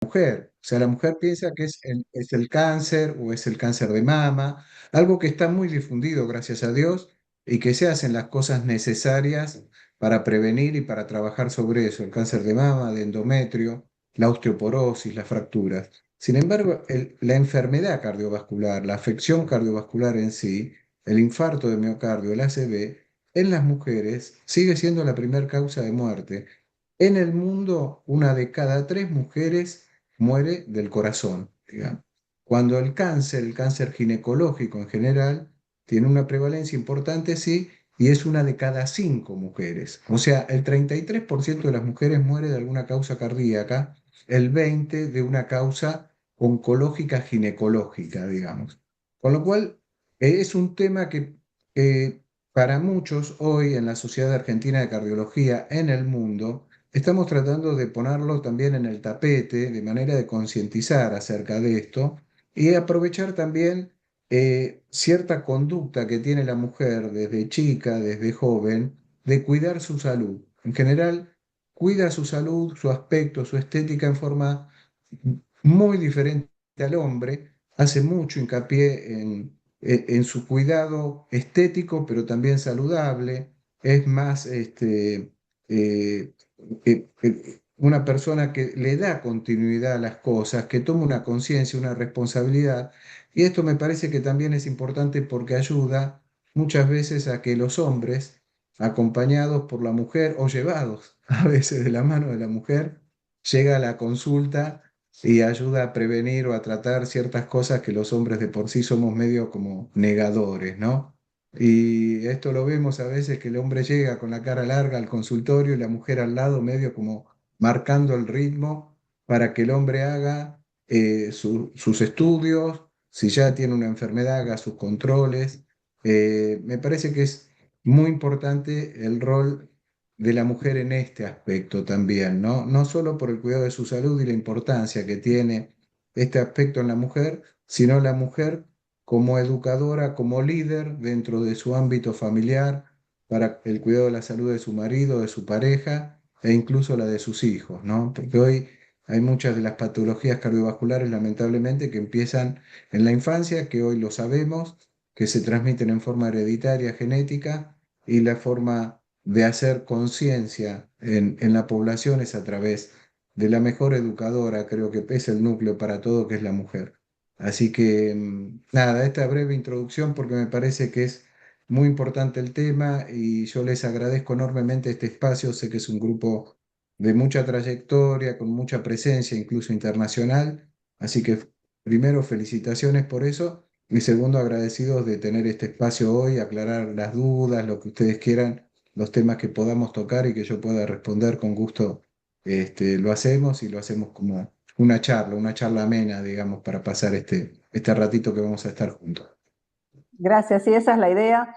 mujer. O sea, la mujer piensa que es el cáncer o es el cáncer de mama, algo que está muy difundido, gracias a Dios, y que se hacen las cosas necesarias para prevenir y para trabajar sobre eso, el cáncer de mama, de endometrio, la osteoporosis, las fracturas. Sin embargo, la enfermedad cardiovascular, la afección cardiovascular en sí, el infarto de miocardio, el ACV, en las mujeres sigue siendo la primera causa de muerte. En el mundo, una de cada tres mujeres muere del corazón, digamos. Cuando el cáncer ginecológico en general, tiene una prevalencia importante, sí, y es una de cada cinco mujeres. O sea, el 33% de las mujeres muere de alguna causa cardíaca, el 20% de una causa oncológica ginecológica, digamos. Con lo cual, es un tema que para muchos hoy en la Sociedad Argentina de Cardiología en el mundo, estamos tratando de ponerlo también en el tapete, de manera de concientizar acerca de esto y aprovechar también cierta conducta que tiene la mujer desde chica, desde joven, de cuidar su salud. En general, cuida su salud, su aspecto, su estética en forma muy diferente al hombre, hace mucho hincapié en su cuidado estético, pero también saludable, es más una persona que le da continuidad a las cosas, que toma una conciencia, una responsabilidad, y esto me parece que también es importante porque ayuda muchas veces a que los hombres, acompañados por la mujer o llevados a veces de la mano de la mujer, llega a la consulta y ayuda a prevenir o a tratar ciertas cosas que los hombres de por sí somos medio como negadores, ¿no? Y esto lo vemos a veces que el hombre llega con la cara larga al consultorio y la mujer al lado medio como marcando el ritmo para que el hombre haga sus estudios, si ya tiene una enfermedad, haga sus controles. Me parece que es muy importante el rol de la mujer en este aspecto también, ¿no? No solo por el cuidado de su salud y la importancia que tiene este aspecto en la mujer, sino la mujer como educadora, como líder dentro de su ámbito familiar para el cuidado de la salud de su marido, de su pareja e incluso la de sus hijos, ¿no? Porque hoy hay muchas de las patologías cardiovasculares, lamentablemente, que empiezan en la infancia, que hoy lo sabemos, que se transmiten en forma hereditaria, genética, y la forma de hacer conciencia en la población es a través de la mejor educadora, creo que es el núcleo para todo, que es la mujer. Así que, nada, esta breve introducción porque me parece que es muy importante el tema y yo les agradezco enormemente este espacio. Sé que es un grupo de mucha trayectoria, con mucha presencia, incluso internacional. Así que, primero, felicitaciones por eso. Y segundo, agradecidos de tener este espacio hoy, aclarar las dudas, lo que ustedes quieran, los temas que podamos tocar y que yo pueda responder con gusto. Lo hacemos y lo hacemos como una charla amena, digamos, para pasar este ratito que vamos a estar juntos. Gracias, sí, esa es la idea,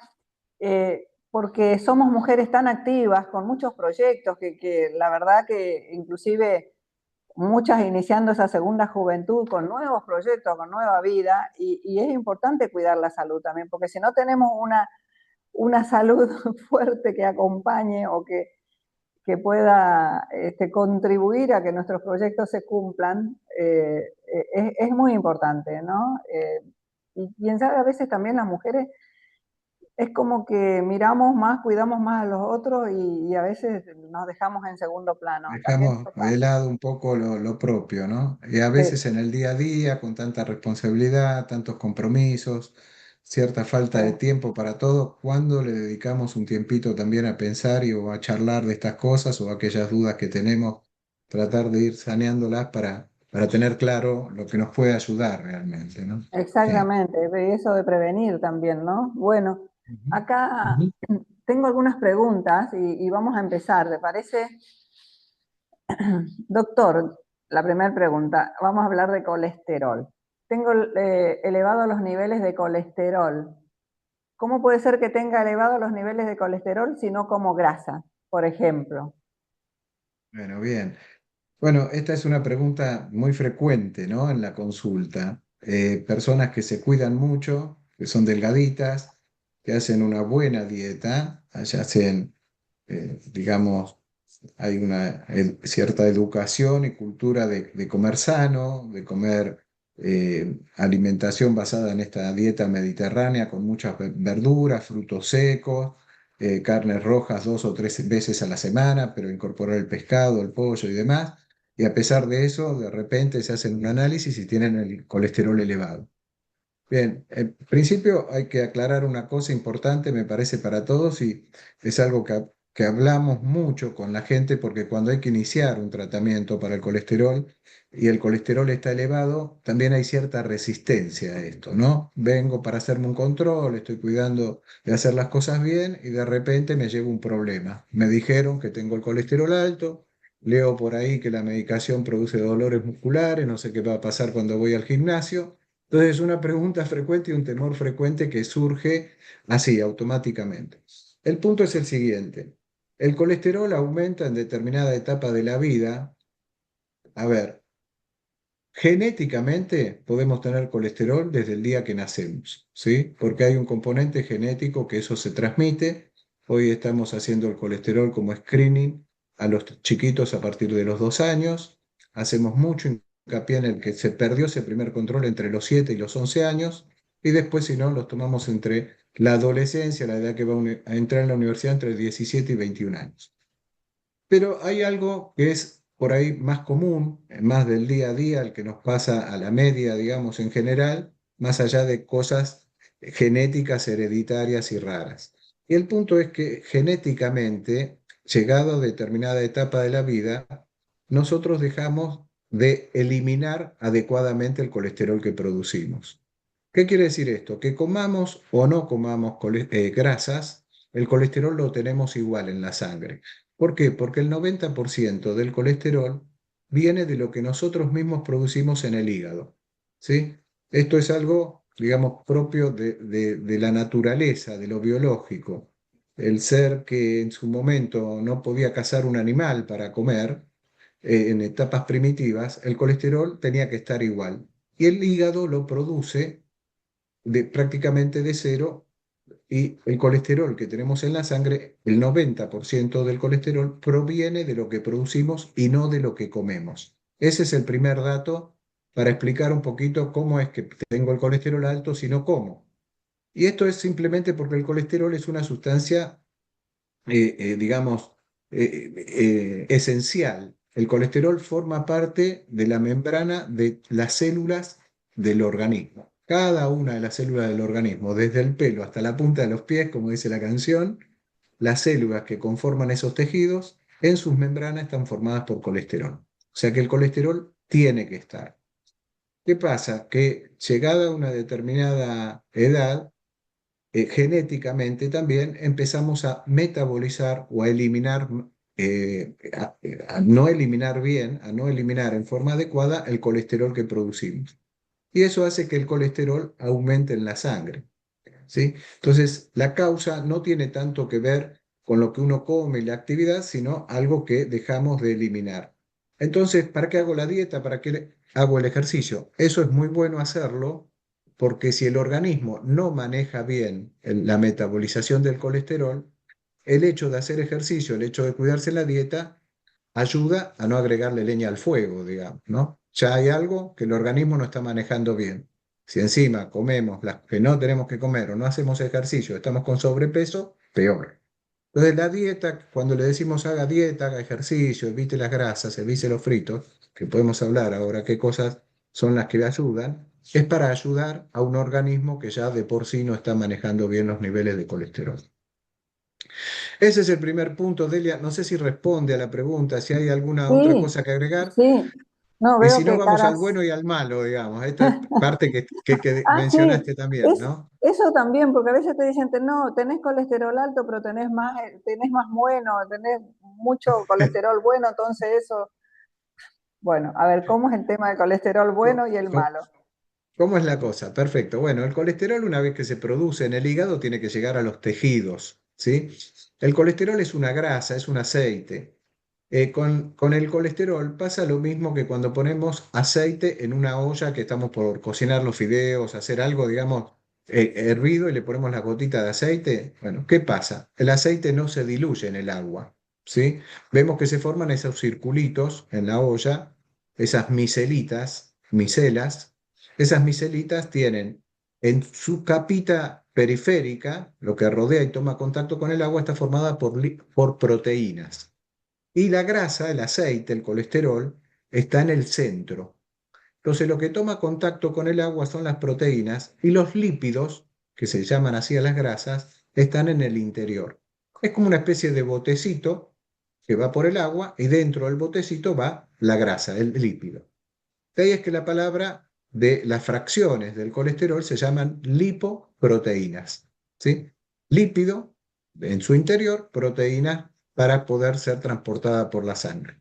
porque somos mujeres tan activas, con muchos proyectos, que la verdad que inclusive muchas iniciando esa segunda juventud con nuevos proyectos, con nueva vida, y es importante cuidar la salud también, porque si no tenemos una salud fuerte que acompañe o que pueda contribuir a que nuestros proyectos se cumplan, es muy importante, ¿no? Y quién sabe, a veces también las mujeres es como que miramos más, cuidamos más a los otros y a veces nos dejamos en segundo plano. También Dejamos eso de pasa. lado un poco lo propio, ¿no? Y a Sí, veces en el día a día, con tanta responsabilidad, tantos compromisos, cierta falta sí. de tiempo para todo, ¿cuándo le dedicamos un tiempito también a pensar y o a charlar de estas cosas o aquellas dudas que tenemos, tratar de ir saneándolas para tener claro lo que nos puede ayudar realmente, ¿no? Sí. Exactamente, y eso de prevenir también, ¿no? Bueno, Ujú, acá ujú. tengo algunas preguntas y vamos a empezar, ¿te parece? Doctor, la primera pregunta, vamos a hablar de colesterol. Tengo elevados los niveles de colesterol. ¿Cómo puede ser que tenga elevados los niveles de colesterol si no como grasa, por ejemplo? Bueno, bien. Bueno, esta es una pregunta muy frecuente, ¿no? En la consulta. Personas que se cuidan mucho, que son delgaditas, que hacen una buena dieta, ya hacen, digamos, hay una cierta educación y cultura de comer sano, de comer alimentación basada en esta dieta mediterránea con muchas verduras, frutos secos, carnes rojas 2 o 3 veces a la semana, pero incorporar el pescado, el pollo y demás. Y a pesar de eso, de repente se hacen un análisis y tienen el colesterol elevado. Bien, en principio hay que aclarar una cosa importante, me parece, para todos, y es algo que hablamos mucho con la gente, porque cuando hay que iniciar un tratamiento para el colesterol y el colesterol está elevado, también hay cierta resistencia a esto, ¿no? Vengo para hacerme un control, estoy cuidando de hacer las cosas bien y de repente me llevo un problema. Me dijeron que tengo el colesterol alto, leo por ahí que la medicación produce dolores musculares, no sé qué va a pasar cuando voy al gimnasio. Entonces, una pregunta frecuente y un temor frecuente que surge así, automáticamente. El punto es el siguiente. El colesterol aumenta en determinada etapa de la vida. A ver, genéticamente podemos tener colesterol desde el día que nacemos, ¿sí? Porque hay un componente genético que eso se transmite. Hoy estamos haciendo el colesterol como screening a los chiquitos a partir de los 2 años. Hacemos mucho hincapié en el que se perdió ese primer control entre los 7 y los 11 años y después, si no, los tomamos entre la adolescencia, la edad que va a entrar en la universidad entre 17 y 21 años. Pero hay algo que es por ahí más común, más del día a día, el que nos pasa a la media, digamos, en general, más allá de cosas genéticas, hereditarias y raras. Y el punto es que genéticamente, llegado a determinada etapa de la vida, nosotros dejamos de eliminar adecuadamente el colesterol que producimos. ¿Qué quiere decir esto? Que comamos o no comamos grasas, el colesterol lo tenemos igual en la sangre. ¿Por qué? Porque el 90% del colesterol viene de lo que nosotros mismos producimos en el hígado. ¿Sí? Esto es algo, digamos, propio de la naturaleza, de lo biológico. El ser que en su momento no podía cazar un animal para comer, en etapas primitivas, el colesterol tenía que estar igual. Y el hígado lo produce prácticamente de cero y el colesterol que tenemos en la sangre, el 90% del colesterol proviene de lo que producimos y no de lo que comemos. Ese es el primer dato para explicar un poquito cómo es que tengo el colesterol alto si no como. Y esto es simplemente porque el colesterol es una sustancia, digamos, esencial. El colesterol forma parte de la membrana de las células del organismo. Cada una de las células del organismo, desde el pelo hasta la punta de los pies, como dice la canción, las células que conforman esos tejidos en sus membranas están formadas por colesterol. O sea que el colesterol tiene que estar. ¿Qué pasa? Que llegada a una determinada edad, genéticamente también empezamos a metabolizar o a eliminar, a no eliminar bien, a no eliminar en forma adecuada el colesterol que producimos. Y eso hace que el colesterol aumente en la sangre. ¿Sí? Entonces, la causa no tiene tanto que ver con lo que uno come y la actividad, sino algo que dejamos de eliminar. Entonces, ¿para qué hago la dieta? ¿Para qué hago el ejercicio? Eso es muy bueno hacerlo porque si el organismo no maneja bien la metabolización del colesterol, el hecho de hacer ejercicio, el hecho de cuidarse la dieta, ayuda a no agregarle leña al fuego, digamos, ¿no? Ya hay algo que el organismo no está manejando bien. Si encima comemos las que no tenemos que comer o no hacemos ejercicio, estamos con sobrepeso, peor. Entonces la dieta, cuando le decimos haga dieta, haga ejercicio, evite las grasas, evite los fritos, que podemos hablar ahora qué cosas son las que le ayudan, es para ayudar a un organismo que ya de por sí no está manejando bien los niveles de colesterol. Ese es el primer punto, Delia. No sé si responde a la pregunta, si hay alguna otra Sí, cosa que agregar. sí. No, Y veo si no, que vamos al caras. bueno y al malo, digamos. Esta es parte que Ah, sí, mencionaste también, ¿no? eso también, porque a veces te dicen, no, tenés colesterol alto, pero tenés más bueno, tenés mucho colesterol bueno, entonces eso, bueno, a ver, ¿cómo es el tema del colesterol ¿Cómo, bueno y el malo? cómo es la cosa? Perfecto. Bueno, el colesterol, una vez que se produce en el hígado, tiene que llegar a los tejidos, ¿sí? El colesterol es una grasa, es un aceite. Con el colesterol pasa lo mismo que cuando ponemos aceite en una olla que estamos por cocinar los fideos, hacer algo, digamos, hervido y le ponemos la gotita de aceite. Bueno, ¿qué pasa? El aceite no se diluye en el agua. ¿sí? Vemos que se forman esos circulitos en la olla, esas micelitas, micelas. Esas micelitas tienen en su capita periférica, lo que rodea y toma contacto con el agua, está formada por proteínas. Y la grasa, el aceite, el colesterol, está en el centro. Entonces, lo que toma contacto con el agua son las proteínas y los lípidos, que se llaman así a las grasas, están en el interior. Es como una especie de botecito que va por el agua y dentro del botecito va la grasa, el lípido. De ahí es que la palabra de las fracciones del colesterol se llaman lipoproteínas, ¿sí? Lípido en su interior, proteínas para poder ser transportada por la sangre.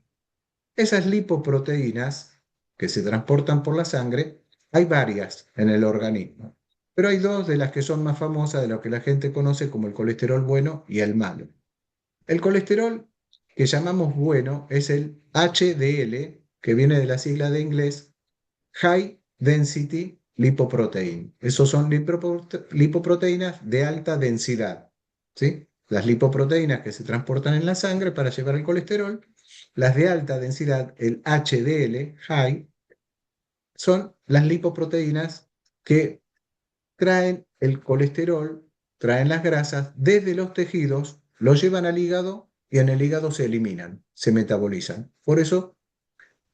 Esas lipoproteínas que se transportan por la sangre, hay varias en el organismo, pero hay dos de las que son más famosas, de lo que la gente conoce como el colesterol bueno y el malo. El colesterol que llamamos bueno es el HDL, que viene de la sigla de inglés High Density Lipoprotein. Esos son lipoproteínas de alta densidad, ¿sí? Las lipoproteínas que se transportan en la sangre para llevar el colesterol, las de alta densidad, el HDL, high, son las lipoproteínas que traen el colesterol, traen las grasas desde los tejidos, lo llevan al hígado y en el hígado se eliminan, se metabolizan. Por eso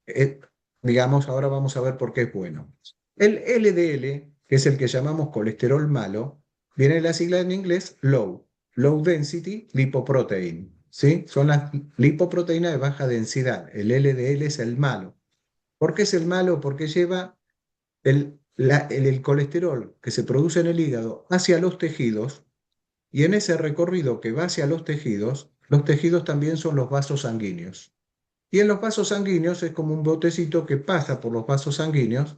eh, digamos, ahora vamos a ver por qué es bueno. El LDL, que es el que llamamos colesterol malo, viene de la sigla en inglés Low Density Lipoprotein, ¿sí? Son las lipoproteínas de baja densidad. El LDL es el malo. ¿Por qué es el malo? Porque lleva el colesterol que se produce en el hígado hacia los tejidos y en ese recorrido que va hacia los tejidos también son los vasos sanguíneos. Y en los vasos sanguíneos es como un botecito que pasa por los vasos sanguíneos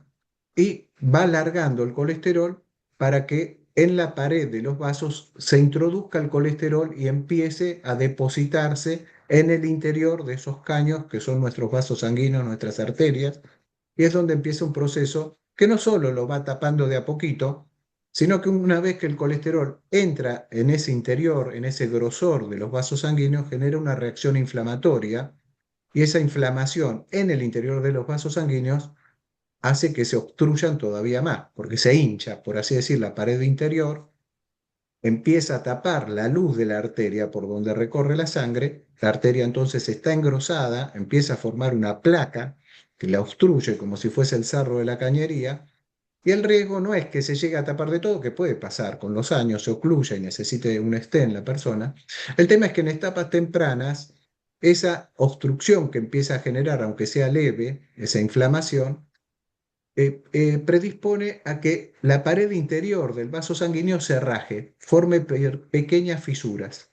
y va alargando el colesterol para que en la pared de los vasos se introduzca el colesterol y empiece a depositarse en el interior de esos caños que son nuestros vasos sanguíneos, nuestras arterias, y es donde empieza un proceso que no solo lo va tapando de a poquito, sino que una vez que el colesterol entra en ese interior, en ese grosor de los vasos sanguíneos, genera una reacción inflamatoria y esa inflamación en el interior de los vasos sanguíneos hace que se obstruyan todavía más, porque se hincha, por así decir, la pared interior, empieza a tapar la luz de la arteria por donde recorre la sangre, la arteria entonces está engrosada, empieza a formar una placa que la obstruye como si fuese el sarro de la cañería, y el riesgo no es que se llegue a tapar de todo, que puede pasar con los años, se ocluya y necesite un stent la persona. El tema es que en etapas tempranas, esa obstrucción que empieza a generar, aunque sea leve, esa inflamación, predispone a que la pared interior del vaso sanguíneo se raje, forme pequeñas fisuras.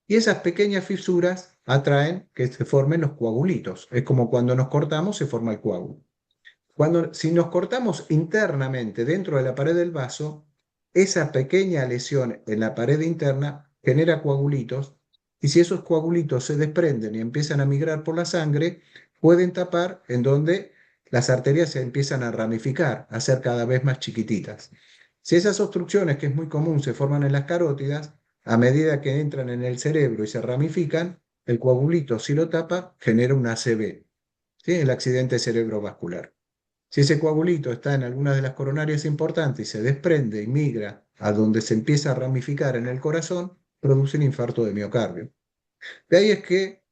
Y esas pequeñas fisuras atraen que se formen los coagulitos. Es como cuando nos cortamos se forma el coágulo. Si nos cortamos internamente dentro de la pared del vaso, esa pequeña lesión en la pared interna genera coagulitos y si esos coagulitos se desprenden y empiezan a migrar por la sangre, pueden tapar en donde las arterias se empiezan a ramificar, a ser cada vez más chiquititas. Si esas obstrucciones, que es muy común, se forman en las carótidas, a medida que entran en el cerebro y se ramifican, el coagulito, si lo tapa, genera un ACV, ¿sí? El accidente cerebrovascular. Si ese coagulito está en alguna de las coronarias importantes y se desprende y migra a donde se empieza a ramificar en el corazón, produce un infarto de miocardio. De ahí es que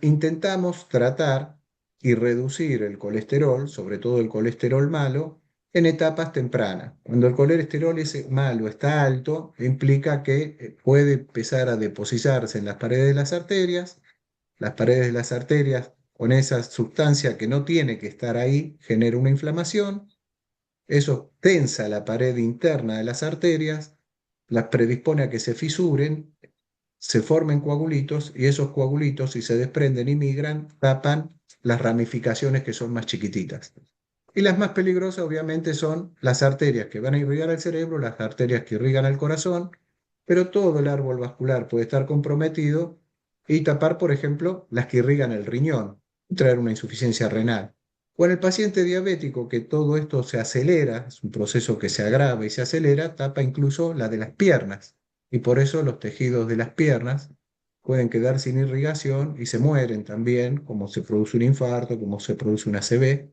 intentamos tratar y reducir el colesterol, sobre todo el colesterol malo, en etapas tempranas. Cuando el colesterol ese malo está alto, implica que puede empezar a depositarse en las paredes de las paredes de las arterias con esa sustancia que no tiene que estar ahí, genera una inflamación, eso tensa la pared interna de las arterias, las predispone a que se fisuren, se formen coagulitos y esos coagulitos, si se desprenden y migran, tapan las ramificaciones que son más chiquititas. Y las más peligrosas, obviamente, son las arterias que van a irrigar al cerebro, las arterias que irrigan al corazón, pero todo el árbol vascular puede estar comprometido y tapar, por ejemplo, las que irrigan el riñón, y traer una insuficiencia renal. O en el paciente diabético, que todo esto se acelera, es un proceso que se agrava y se acelera, tapa incluso la de las piernas. Y por eso los tejidos de las piernas pueden quedar sin irrigación y se mueren también, como se produce un infarto, como se produce una ACV,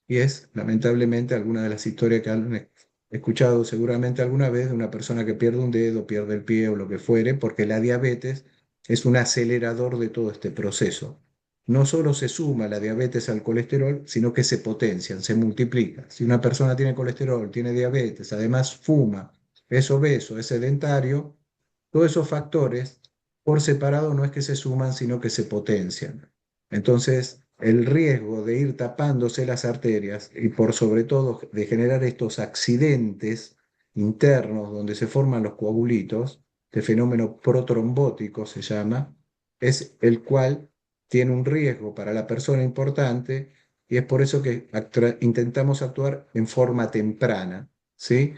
y es lamentablemente alguna de las historias que han escuchado seguramente alguna vez de una persona que pierde un dedo, pierde el pie o lo que fuere, porque la diabetes es un acelerador de todo este proceso. No solo se suma la diabetes al colesterol, sino que se potencian, se multiplican. Si una persona tiene colesterol, tiene diabetes, además fuma, es obeso, es sedentario, todos esos factores por separado no es que se suman, sino que se potencian. Entonces, el riesgo de ir tapándose las arterias y por sobre todo de generar estos accidentes internos donde se forman los coagulitos, este fenómeno protrombótico se llama, es el cual tiene un riesgo para la persona importante y es por eso que intentamos actuar en forma temprana, ¿sí?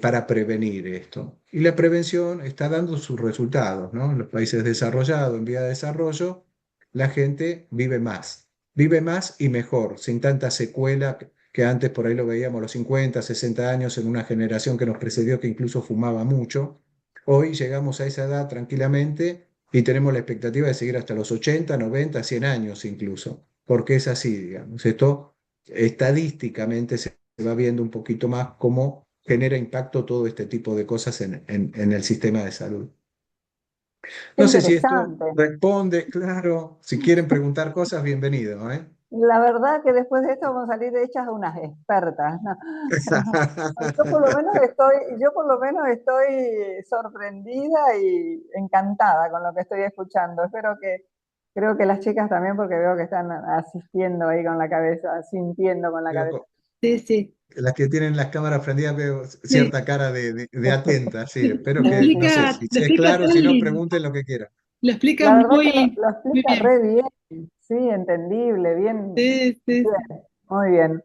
Para prevenir esto. Y la prevención está dando sus resultados, ¿no? En los países desarrollados, en vía de desarrollo, la gente vive más y mejor, sin tanta secuela que antes por ahí lo veíamos a los 50, 60 años en una generación que nos precedió que incluso fumaba mucho. Hoy llegamos a esa edad tranquilamente y tenemos la expectativa de seguir hasta los 80, 90, 100 años incluso, porque es así, digamos. Esto estadísticamente se va viendo un poquito más cómo genera impacto todo este tipo de cosas en el sistema de salud. Qué No sé si esto interesante. responde, claro, si quieren preguntar cosas, bienvenido, ¿eh? La verdad que después de esto vamos a salir hechas unas expertas, ¿no? Yo por lo menos estoy sorprendida y encantada con lo que estoy escuchando. Creo que las chicas también, porque veo que están asistiendo ahí con la cabeza, sintiendo con la Veo cabeza. Sí, sí, las que tienen las cámaras prendidas veo sí. cierta cara de atenta, sí, espero Lo que, no Sí, sé, explica, si lo es explica claro, tan si no, lindo, pregunten lo que quieran. lo explica la verdad que muy, lo muy explica bien. re bien, sí, entendible, bien, Sí, sí, bien, muy bien.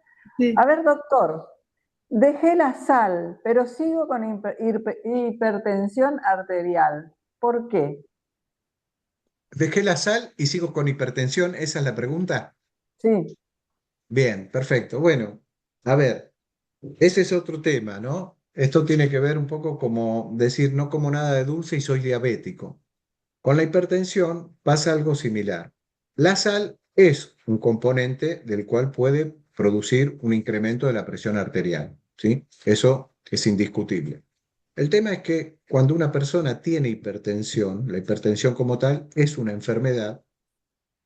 A sí. ver, doctor, dejé la sal, pero sigo con hipertensión arterial. ¿Por qué? Dejé la sal y sigo con hipertensión, esa es la pregunta. Sí, Bien, perfecto. Bueno, a ver, ese es otro tema, ¿no? Esto tiene que ver un poco como decir, no como nada de dulce y soy diabético. Con la hipertensión pasa algo similar. La sal es un componente del cual puede producir un incremento de la presión arterial, ¿sí? Eso es indiscutible. El tema es que cuando una persona tiene hipertensión, la hipertensión como tal es una enfermedad,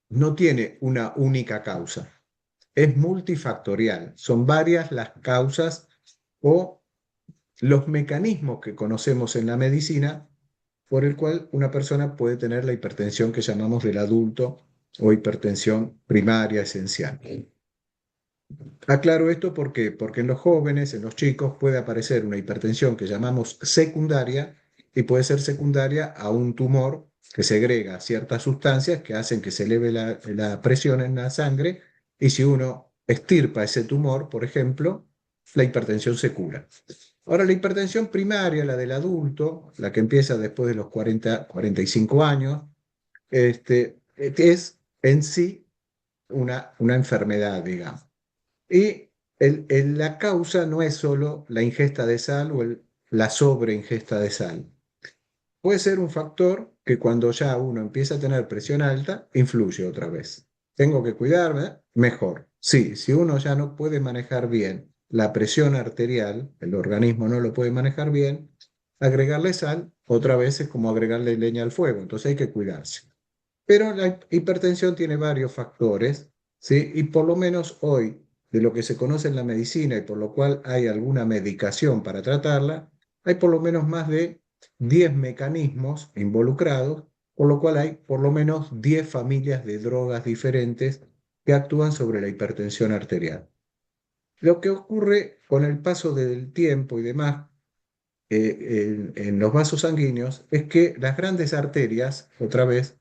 no tiene una única causa, es multifactorial, son varias las causas o los mecanismos que conocemos en la medicina por el cual una persona puede tener la hipertensión que llamamos del adulto o hipertensión primaria esencial. Aclaro esto porque en los jóvenes, en los chicos, puede aparecer una hipertensión que llamamos secundaria y puede ser secundaria a un tumor que segrega ciertas sustancias que hacen que se eleve la presión en la sangre y si uno extirpa ese tumor, por ejemplo, la hipertensión se cura. Ahora, la hipertensión primaria, la del adulto, la que empieza después de los 40, 45 años, es en sí una enfermedad, digamos. Y la causa no es solo la ingesta de sal o la sobreingesta de sal. Puede ser un factor que cuando ya uno empieza a tener presión alta, influye otra vez. ¿Tengo que cuidarme? Mejor. Sí, si uno ya no puede manejar bien la presión arterial, el organismo no lo puede manejar bien, agregarle sal otra vez es como agregarle leña al fuego, entonces hay que cuidarse. Pero la hipertensión tiene varios factores, ¿sí? Y por lo menos hoy, de lo que se conoce en la medicina y por lo cual hay alguna medicación para tratarla, hay por lo menos más de 10 mecanismos involucrados, por lo cual hay por lo menos 10 familias de drogas diferentes que actúan sobre la hipertensión arterial. Lo que ocurre con el paso del tiempo y demás en los vasos sanguíneos es que las grandes arterias, otra vez,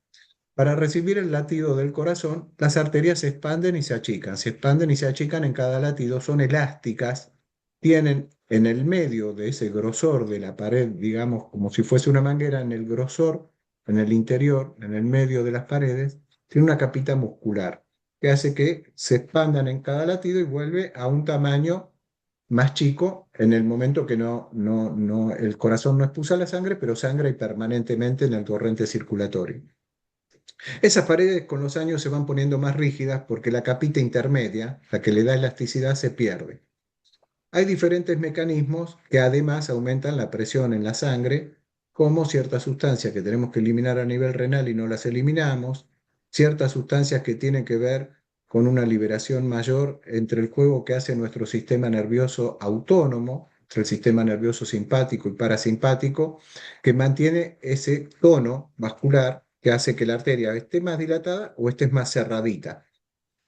para recibir el latido del corazón, las arterias se expanden y se achican, se expanden y se achican en cada latido, son elásticas, tienen en el medio de ese grosor de la pared, digamos, como si fuese una manguera, en el grosor, en el interior, en el medio de las paredes, tiene una capita muscular que hace que se expandan en cada latido y vuelve a un tamaño más chico en el momento que el corazón no expulsa la sangre, pero sangra y permanentemente en el torrente circulatorio. Esas paredes con los años se van poniendo más rígidas porque la capita intermedia, la que le da elasticidad, se pierde. Hay diferentes mecanismos que además aumentan la presión en la sangre, como ciertas sustancias que tenemos que eliminar a nivel renal y no las eliminamos, ciertas sustancias que tienen que ver con una liberación mayor entre el juego que hace nuestro sistema nervioso autónomo, entre el sistema nervioso simpático y parasimpático, que mantiene ese tono vascular que hace que la arteria esté más dilatada o esté más cerradita.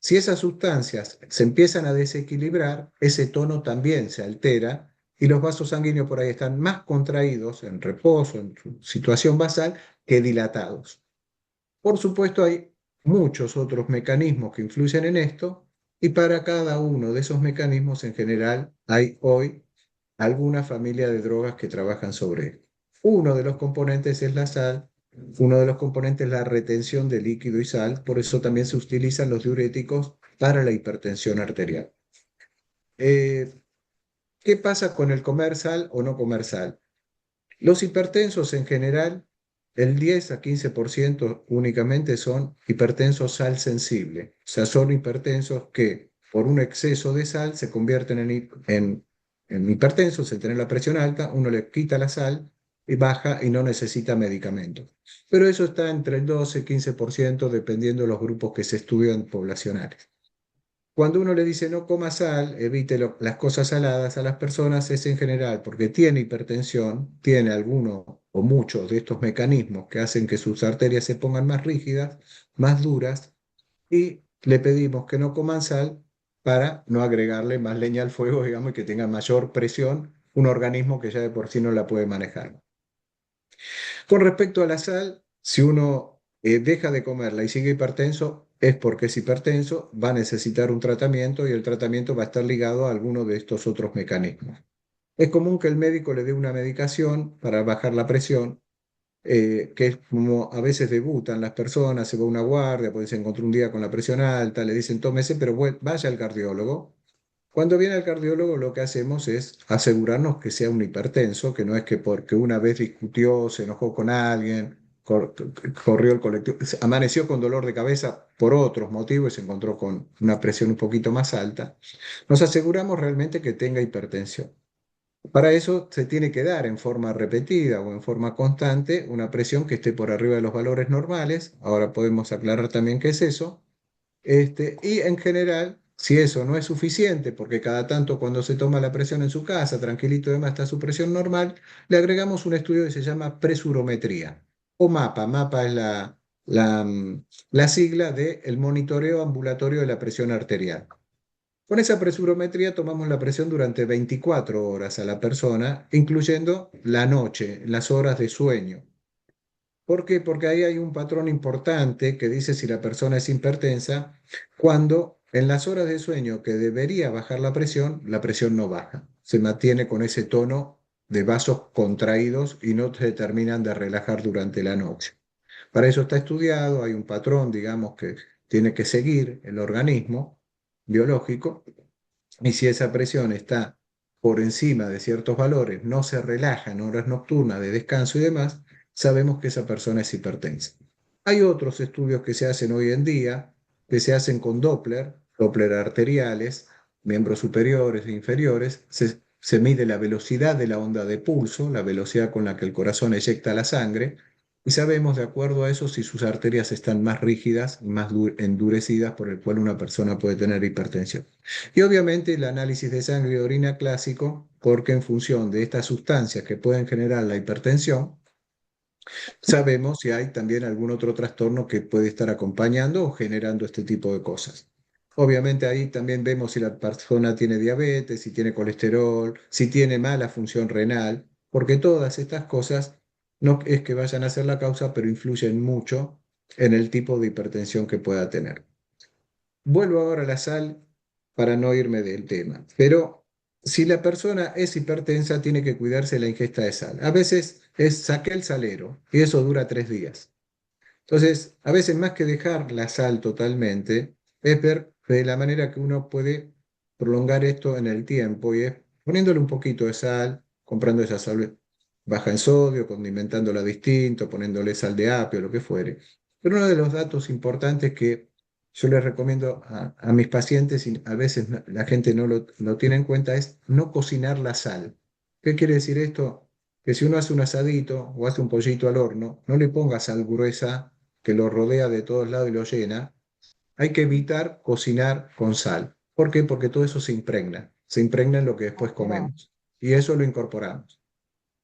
Si esas sustancias se empiezan a desequilibrar, ese tono también se altera y los vasos sanguíneos por ahí están más contraídos en reposo, en su situación basal, que dilatados. Por supuesto, hay muchos otros mecanismos que influyen en esto y para cada uno de esos mecanismos en general hay hoy alguna familia de drogas que trabajan sobre él. Uno de los componentes es la sal, uno de los componentes es la retención de líquido y sal, por eso también se utilizan los diuréticos para la hipertensión arterial. Eh, ¿Qué pasa con el comer sal o no comer sal? Los hipertensos en general, el 10 a 15% únicamente son hipertensos sal sensible, o sea, son hipertensos que por un exceso de sal se convierten en hipertensos, se tiene la presión alta, uno le quita la sal y baja y no necesita medicamentos. Pero eso está entre el 12 y 15% dependiendo de los grupos que se estudian poblacionales. Cuando uno le dice no coma sal, evite las cosas saladas a las personas, es en general porque tiene hipertensión, tiene alguno o muchos de estos mecanismos que hacen que sus arterias se pongan más rígidas, más duras, y le pedimos que no coman sal para no agregarle más leña al fuego, digamos, y que tenga mayor presión un organismo que ya de por sí no la puede manejar. Con respecto a la sal, si uno deja de comerla y sigue hipertenso, es porque es hipertenso, va a necesitar un tratamiento y el tratamiento va a estar ligado a alguno de estos otros mecanismos. Es común que el médico le dé una medicación para bajar la presión, que es como a veces debutan las personas, se va a una guardia, puede se encontró un día con la presión alta, le dicen tómese, pero vaya al cardiólogo. Cuando viene el cardiólogo, lo que hacemos es asegurarnos que sea un hipertenso, que no es que porque una vez discutió, se enojó con alguien, corrió el colectivo, amaneció con dolor de cabeza por otros motivos y se encontró con una presión un poquito más alta. Nos aseguramos realmente que tenga hipertensión. Para eso se tiene que dar en forma repetida o en forma constante una presión que esté por arriba de los valores normales. Ahora podemos aclarar también qué es eso. Y en general, si eso no es suficiente, porque cada tanto cuando se toma la presión en su casa, tranquilito y demás, está su presión normal, le agregamos un estudio que se llama presurometría o MAPA. MAPA es la sigla del monitoreo ambulatorio de la presión arterial. Con esa presurometría tomamos la presión durante 24 horas a la persona, incluyendo la noche, las horas de sueño. ¿Por qué? Porque ahí hay un patrón importante que dice si la persona es hipertensa, cuando en las horas de sueño que debería bajar la presión no baja. Se mantiene con ese tono de vasos contraídos y no se terminan de relajar durante la noche. Para eso está estudiado, hay un patrón, digamos, que tiene que seguir el organismo biológico y si esa presión está por encima de ciertos valores, no se relaja en horas nocturnas de descanso y demás, sabemos que esa persona es hipertensa. Hay otros estudios que se hacen hoy en día, que se hacen con Doppler, Doppler arteriales, miembros superiores e inferiores, se mide la velocidad de la onda de pulso, la velocidad con la que el corazón eyecta la sangre, y sabemos de acuerdo a eso si sus arterias están más rígidas, más endurecidas, por el cual una persona puede tener hipertensión. Y obviamente el análisis de sangre y orina clásico, porque en función de estas sustancias que pueden generar la hipertensión, sabemos si hay también algún otro trastorno que puede estar acompañando o generando este tipo de cosas. Obviamente ahí también vemos si la persona tiene diabetes, si tiene colesterol, si tiene mala función renal, porque todas estas cosas no es que vayan a ser la causa, pero influyen mucho en el tipo de hipertensión que pueda tener. Vuelvo ahora a la sal para no irme del tema, pero si la persona es hipertensa, tiene que cuidarse la ingesta de sal. A veces saqué el salero y eso dura 3 días. Entonces, a veces más que dejar la sal totalmente, es ver de la manera que uno puede prolongar esto en el tiempo y es poniéndole un poquito de sal, comprando esa sal baja en sodio, condimentándola distinto, poniéndole sal de apio, lo que fuere. Pero uno de los datos importantes que yo les recomiendo a mis pacientes, y a veces la gente no lo tiene en cuenta, es no cocinar la sal. ¿Qué quiere decir esto? Que si uno hace un asadito o hace un pollito al horno, no le ponga sal gruesa que lo rodea de todos lados y lo llena. Hay que evitar cocinar con sal. ¿Por qué? Porque todo eso se impregna en lo que después Mira, comemos. Y eso lo incorporamos.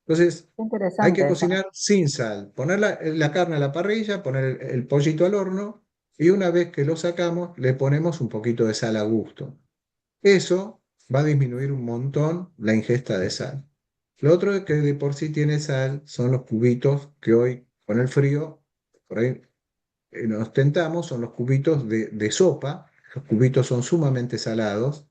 Entonces, qué hay que interesante eso. cocinar sin sal, poner la carne a la parrilla, poner el pollito al horno y una vez que lo sacamos le ponemos un poquito de sal a gusto. Eso va a disminuir un montón la ingesta de sal. Lo otro que de por sí tiene sal son los cubitos que hoy con el frío por ahí nos tentamos, son los cubitos de sopa. Los cubitos son sumamente salados.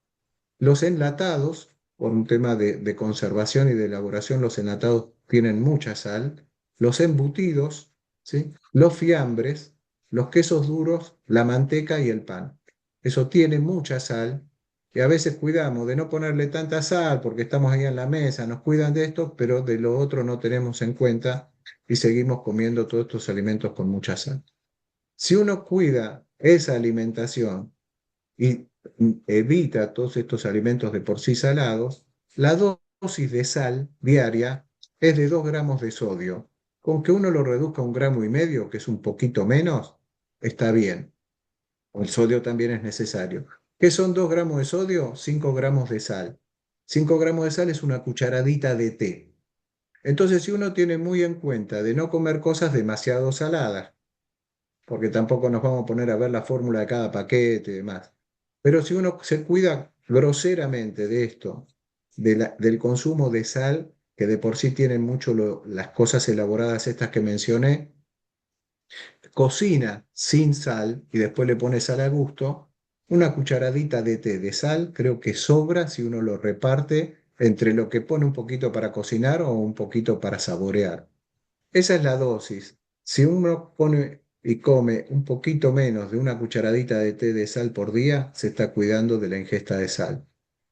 Los enlatados, por un tema de conservación y de elaboración, los enlatados tienen mucha sal. Los embutidos, ¿sí? Los fiambres, los quesos duros, la manteca y el pan. Eso tiene mucha sal y a veces cuidamos de no ponerle tanta sal porque estamos ahí en la mesa, nos cuidan de esto, pero de lo otro no tenemos en cuenta y seguimos comiendo todos estos alimentos con mucha sal. Si uno cuida esa alimentación y evita todos estos alimentos de por sí salados, la dosis de sal diaria es de 2 gramos de sodio. Con que uno lo reduzca a 1,5 gramos, que es un poquito menos, está bien. El sodio también es necesario. ¿Qué son 2 gramos de sodio? 5 gramos de sal. 5 gramos de sal es una cucharadita de té. Entonces, si uno tiene muy en cuenta de no comer cosas demasiado saladas, porque tampoco nos vamos a poner a ver la fórmula de cada paquete y demás. Pero si uno se cuida groseramente de esto, del consumo de sal, que de por sí tienen mucho las cosas elaboradas estas que mencioné, cocina sin sal y después le pone sal a gusto, una cucharadita de té de sal creo que sobra si uno lo reparte entre lo que pone un poquito para cocinar o un poquito para saborear. Esa es la dosis. Si uno pone y come un poquito menos de una cucharadita de té de sal por día, se está cuidando de la ingesta de sal.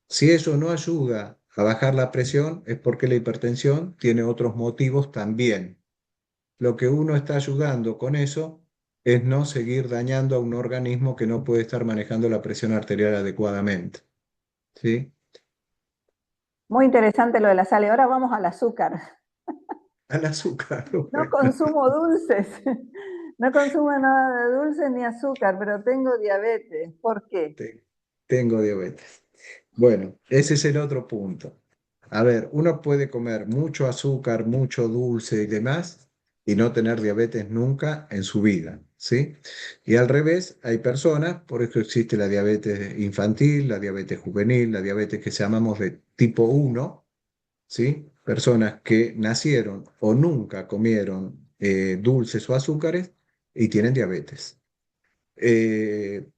Si eso no ayuda a bajar la presión, es porque la hipertensión tiene otros motivos también. Lo que uno está ayudando con eso es no seguir dañando a un organismo que no puede estar manejando la presión arterial adecuadamente. ¿Sí? Muy interesante lo de la sal. Y ahora vamos al azúcar. Al azúcar. No Bueno, consumo dulces. No consumo nada de dulces ni azúcar, pero tengo diabetes. ¿Por qué? tengo diabetes. Bueno, ese es el otro punto. A ver, uno puede comer mucho azúcar, mucho dulce y demás y no tener diabetes nunca en su vida, ¿sí? Y al revés, hay personas, por eso existe la diabetes infantil, la diabetes juvenil, la diabetes que llamamos de tipo 1, ¿sí? Personas que nacieron o nunca comieron dulces o azúcares y tienen diabetes. Eh,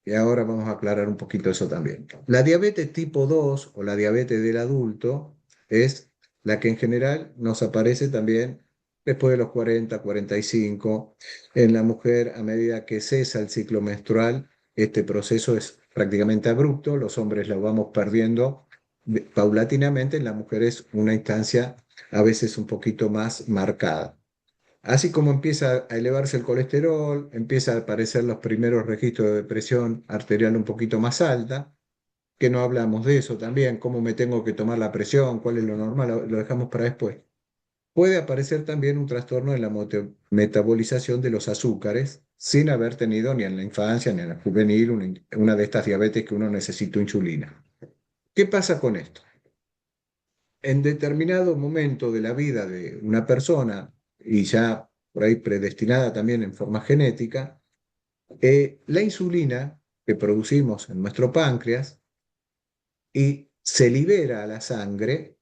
y ahora vamos a aclarar un poquito eso también. La diabetes tipo 2 o la diabetes del adulto es la que en general nos aparece también después de los 40, 45. En la mujer, a medida que cesa el ciclo menstrual, este proceso es prácticamente abrupto, los hombres lo vamos perdiendo paulatinamente, en la mujer es una instancia a veces un poquito más marcada. Así como empieza a elevarse el colesterol, empieza a aparecer los primeros registros de presión arterial un poquito más alta, que no hablamos de eso también, cómo me tengo que tomar la presión, cuál es lo normal, lo dejamos para después. Puede aparecer también un trastorno en la metabolización de los azúcares, sin haber tenido ni en la infancia ni en la juvenil una de estas diabetes que uno necesita insulina. ¿Qué pasa con esto? En determinado momento de la vida de una persona, y ya por ahí predestinada también en forma genética, la insulina que producimos en nuestro páncreas y se libera a la sangre,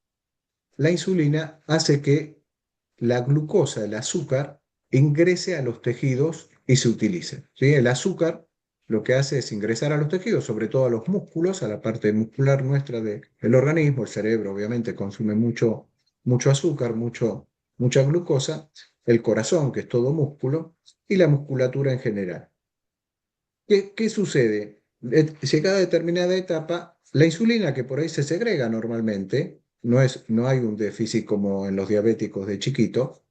la insulina hace que la glucosa, el azúcar, ingrese a los tejidos y se utilice. ¿Sí? El azúcar lo que hace es ingresar a los tejidos, sobre todo a los músculos, a la parte muscular nuestra del organismo. El cerebro obviamente consume mucho azúcar, mucha glucosa, el corazón, que es todo músculo, y la musculatura en general. ¿Qué sucede? Llegada a determinada etapa, la insulina que por ahí se segrega normalmente, no hay un déficit como en los diabéticos de chiquito,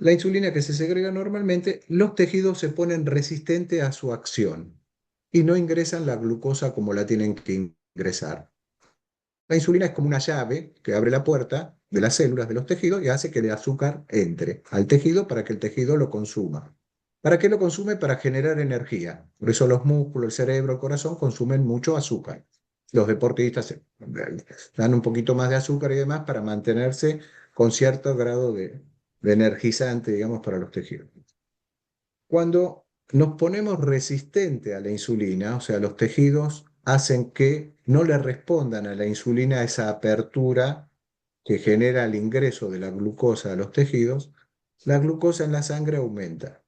la insulina que se segrega normalmente, los tejidos se ponen resistentes a su acción y no ingresan la glucosa como la tienen que ingresar. La insulina es como una llave que abre la puerta de las células de los tejidos y hace que el azúcar entre al tejido para que el tejido lo consuma. ¿Para qué lo consume? Para generar energía. Por eso los músculos, el cerebro, el corazón consumen mucho azúcar. Los deportistas dan un poquito más de azúcar y demás para mantenerse con cierto grado de energizante, digamos, para los tejidos. Cuando nos ponemos resistente a la insulina, o sea, los tejidos hacen que no le respondan a la insulina esa apertura que genera el ingreso de la glucosa a los tejidos, la glucosa en la sangre aumenta.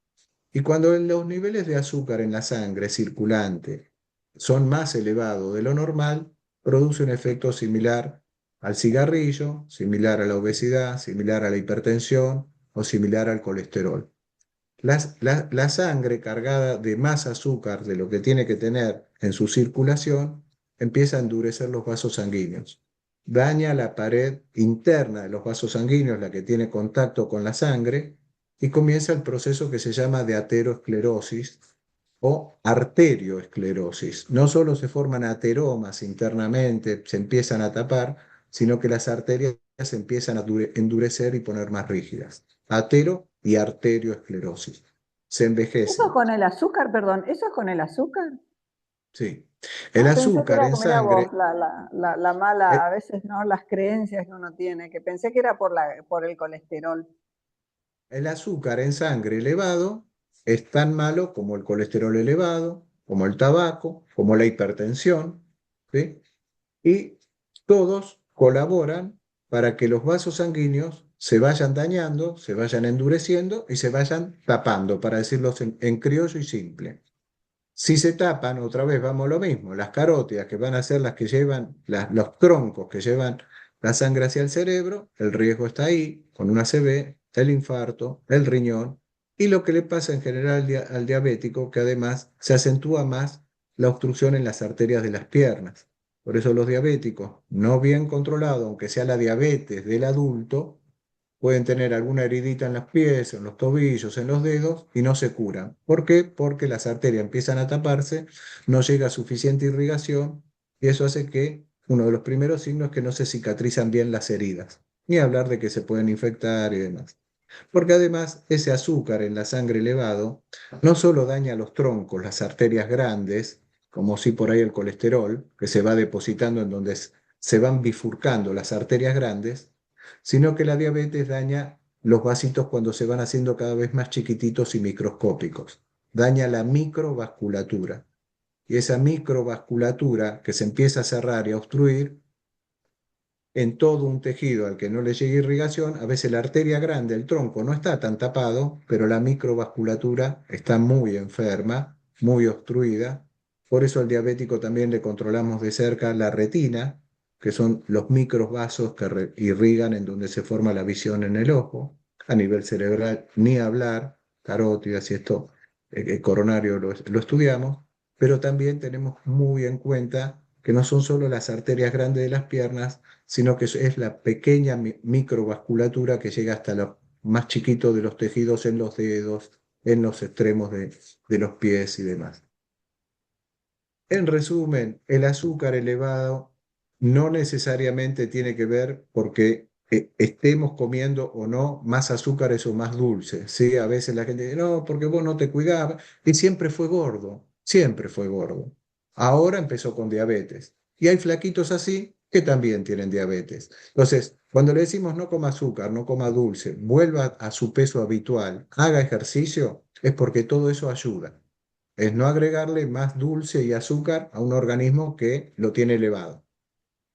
Y cuando los niveles de azúcar en la sangre circulante son más elevados de lo normal, produce un efecto similar al cigarrillo, similar a la obesidad, similar a la hipertensión o similar al colesterol. La sangre cargada de más azúcar de lo que tiene que tener en su circulación empieza a endurecer los vasos sanguíneos. Daña la pared interna de los vasos sanguíneos, la que tiene contacto con la sangre, y comienza el proceso que se llama de aterosclerosis o arterioesclerosis. No solo se forman ateromas internamente, se empiezan a tapar, sino que las arterias se empiezan a endurecer y poner más rígidas. Atero y arterioesclerosis. Se Eso es envejecen. con el azúcar, perdón, ¿eso es con el azúcar? Sí. El Ah, pensé que azúcar era, en mira vos, sangre, la mala, el, a veces no, las creencias que uno tiene, que pensé que era por el colesterol. el azúcar en sangre elevado es tan malo como el colesterol elevado, como el tabaco, como la hipertensión, ¿sí? Y todos colaboran para que los vasos sanguíneos se vayan dañando, se vayan endureciendo y se vayan tapando, para decirlo en criollo y simple. Si se tapan, otra vez vamos a lo mismo, las carótidas que van a ser las que llevan, los troncos que llevan la sangre hacia el cerebro, el riesgo está ahí, con una ACV, el infarto, el riñón, y lo que le pasa en general al diabético, que además se acentúa más la obstrucción en las arterias de las piernas. Por eso los diabéticos, no bien controlados, aunque sea la diabetes del adulto, pueden tener alguna heridita en los pies, en los tobillos, en los dedos y no se curan. ¿Por qué? Porque las arterias empiezan a taparse, no llega suficiente irrigación y eso hace que uno de los primeros signos es que no se cicatrizan bien las heridas, ni hablar de que se pueden infectar y demás. Porque además ese azúcar en la sangre elevado no solo daña los troncos, las arterias grandes, como si por ahí el colesterol, que se va depositando en donde se van bifurcando las arterias grandes, sino que la diabetes daña los vasitos cuando se van haciendo cada vez más chiquititos y microscópicos. Daña la microvasculatura. Y esa microvasculatura que se empieza a cerrar y a obstruir en todo un tejido al que no le llegue irrigación, a veces la arteria grande, el tronco, no está tan tapado, pero la microvasculatura está muy enferma, muy obstruida. Por eso al diabético también le controlamos de cerca la retina, que son los microvasos que irrigan en donde se forma la visión en el ojo. A nivel cerebral, ni hablar, carótidas y esto, coronario lo estudiamos, pero también tenemos muy en cuenta que no son solo las arterias grandes de las piernas, sino que es la pequeña microvasculatura que llega hasta lo más chiquito de los tejidos en los dedos, en los extremos de los pies y demás. En resumen, el azúcar elevado no necesariamente tiene que ver porque estemos comiendo o no más azúcares o más dulces. ¿Sí? A veces la gente dice, no, porque vos no te cuidabas y siempre fue gordo, siempre fue gordo. Ahora empezó con diabetes. Y hay flaquitos así que también tienen diabetes. Entonces, cuando le decimos no coma azúcar, no coma dulce, vuelva a su peso habitual, haga ejercicio, es porque todo eso ayuda. Es no agregarle más dulce y azúcar a un organismo que lo tiene elevado.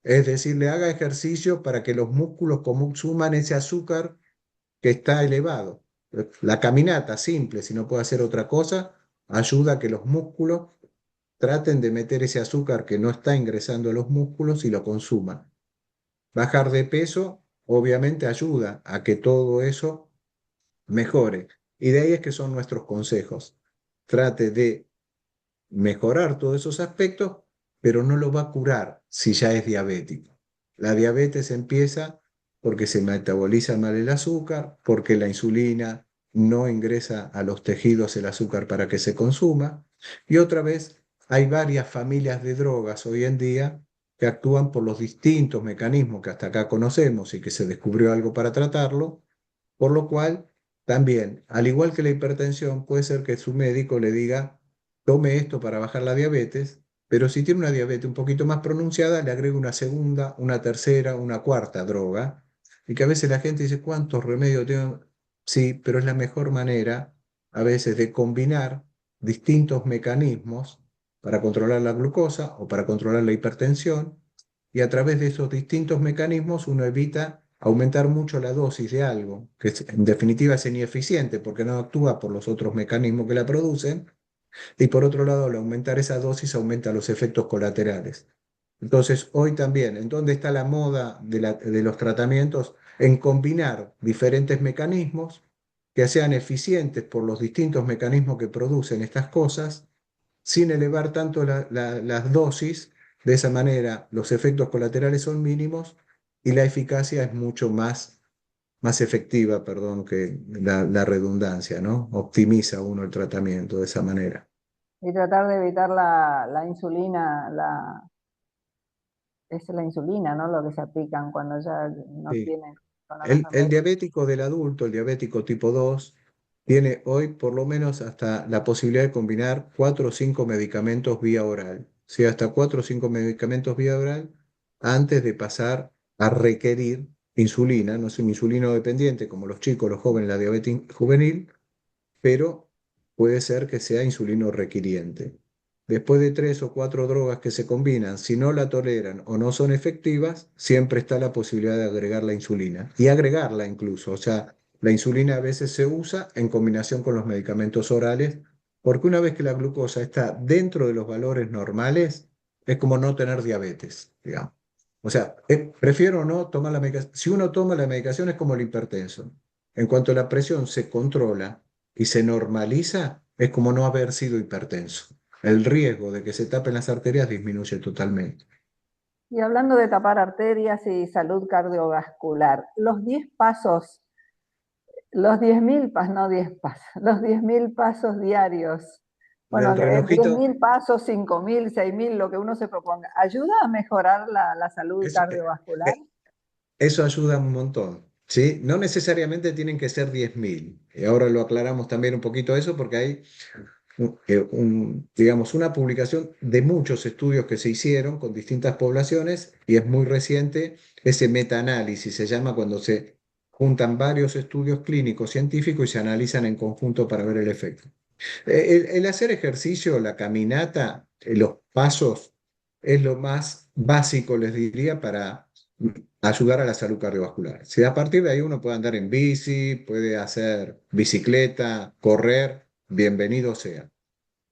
Es decir, le haga ejercicio para que los músculos consuman ese azúcar que está elevado. La caminata simple, si no puede hacer otra cosa, ayuda a que los músculos traten de meter ese azúcar que no está ingresando a los músculos y lo consuman. Bajar de peso, obviamente, ayuda a que todo eso mejore. Y de ahí es que son nuestros consejos. Trate de mejorar todos esos aspectos, pero no lo va a curar si ya es diabético. La diabetes empieza porque se metaboliza mal el azúcar, porque la insulina no ingresa a los tejidos el azúcar para que se consuma. Y otra vez, hay varias familias de drogas hoy en día que actúan por los distintos mecanismos que hasta acá conocemos y que se descubrió algo para tratarlo, por lo cual también, al igual que la hipertensión, puede ser que su médico le diga, tome esto para bajar la diabetes, pero si tiene una diabetes un poquito más pronunciada, le agrega una segunda, una tercera, una cuarta droga, y que a veces la gente dice, ¿cuántos remedios tengo? Sí, pero es la mejor manera a veces de combinar distintos mecanismos para controlar la glucosa o para controlar la hipertensión, y a través de esos distintos mecanismos uno evita aumentar mucho la dosis de algo, que en definitiva es ineficiente porque no actúa por los otros mecanismos que la producen, y por otro lado, al aumentar esa dosis aumenta los efectos colaterales. Entonces, hoy también, ¿en dónde está la moda de los tratamientos? En combinar diferentes mecanismos que sean eficientes por los distintos mecanismos que producen estas cosas, sin elevar tanto las dosis. De esa manera, los efectos colaterales son mínimos y la eficacia es mucho más efectiva, perdón, que la redundancia, ¿no? Optimiza uno el tratamiento de esa manera. Y tratar de evitar la insulina, es la insulina, ¿no? Lo que se aplican cuando ya no Sí. tienen con la El enfermedad. diabético del adulto, el diabético tipo 2, tiene hoy por lo menos hasta la posibilidad de combinar 4 o 5 medicamentos vía oral. Sí, hasta 4 o 5 medicamentos vía oral antes de pasar a requerir insulina. No es un insulino dependiente como los chicos, los jóvenes, la diabetes juvenil, pero puede ser que sea insulino requiriente. Después de 3 o 4 drogas que se combinan, si no la toleran o no son efectivas, siempre está la posibilidad de agregar la insulina y agregarla incluso. O sea, la insulina a veces se usa en combinación con los medicamentos orales, porque una vez que la glucosa está dentro de los valores normales, es como no tener diabetes, digamos. O sea, prefiero no tomar la medicación. Si uno toma la medicación es como el hipertenso. En cuanto la presión se controla y se normaliza, es como no haber sido hipertenso. El riesgo de que se tapen las arterias disminuye totalmente. Y hablando de tapar arterias y salud cardiovascular, los 10 pasos, los 10.000 pasos, no 10 pasos, los 10.000 pasos diarios, Del bueno, diez relojito, mil pasos, 5.000, 6.000, lo que uno se proponga, ¿ayuda a mejorar la salud eso, cardiovascular? eh, eso ayuda un montón, ¿sí? No necesariamente tienen que ser 10.000. Y ahora lo aclaramos también un poquito eso porque hay, digamos, una publicación de muchos estudios que se hicieron con distintas poblaciones y es muy reciente ese metaanálisis, se llama cuando se juntan varios estudios clínicos científicos y se analizan en conjunto para ver el efecto. El hacer ejercicio, la caminata, los pasos, es lo más básico, les diría, para ayudar a la salud cardiovascular. Si a partir de ahí uno puede andar en bici, puede hacer bicicleta, correr, bienvenido sea.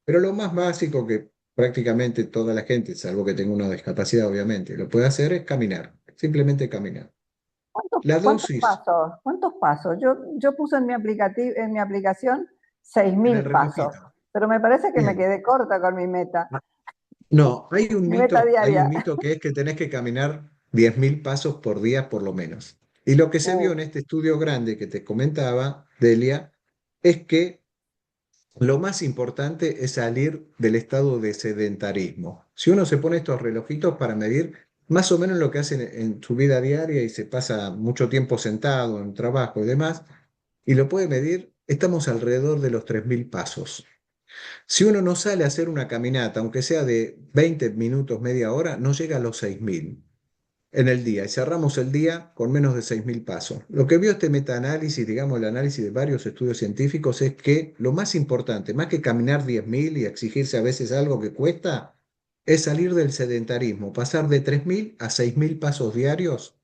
Pero lo más básico que prácticamente toda la gente, salvo que tenga una discapacidad, obviamente, lo puede hacer es caminar, simplemente caminar. La ¿Cuántos dosis pasos? ¿Cuántos pasos? Yo puse en mi aplicación seis en el mil pasos, relojito. pero me parece que me Bien. quedé corta con mi meta. No, Mi meta hay un diaria. mito que es que tenés que caminar 10.000 pasos por día por lo menos. Y lo que se vio Uh, en este estudio grande que te comentaba, Delia, es que lo más importante es salir del estado de sedentarismo. Si uno se pone estos relojitos para medir más o menos lo que hace en su vida diaria y se pasa mucho tiempo sentado en trabajo y demás, y lo puede medir, estamos alrededor de los 3.000 pasos. Si uno no sale a hacer una caminata, aunque sea de 20 minutos, media hora, no llega a los 6.000 en el día y cerramos el día con menos de 6.000 pasos. Lo que vio este metaanálisis, digamos el análisis de varios estudios científicos, es que lo más importante, más que caminar 10.000 y exigirse a veces algo que cuesta, es salir del sedentarismo, pasar de 3.000 a 6.000 pasos diarios.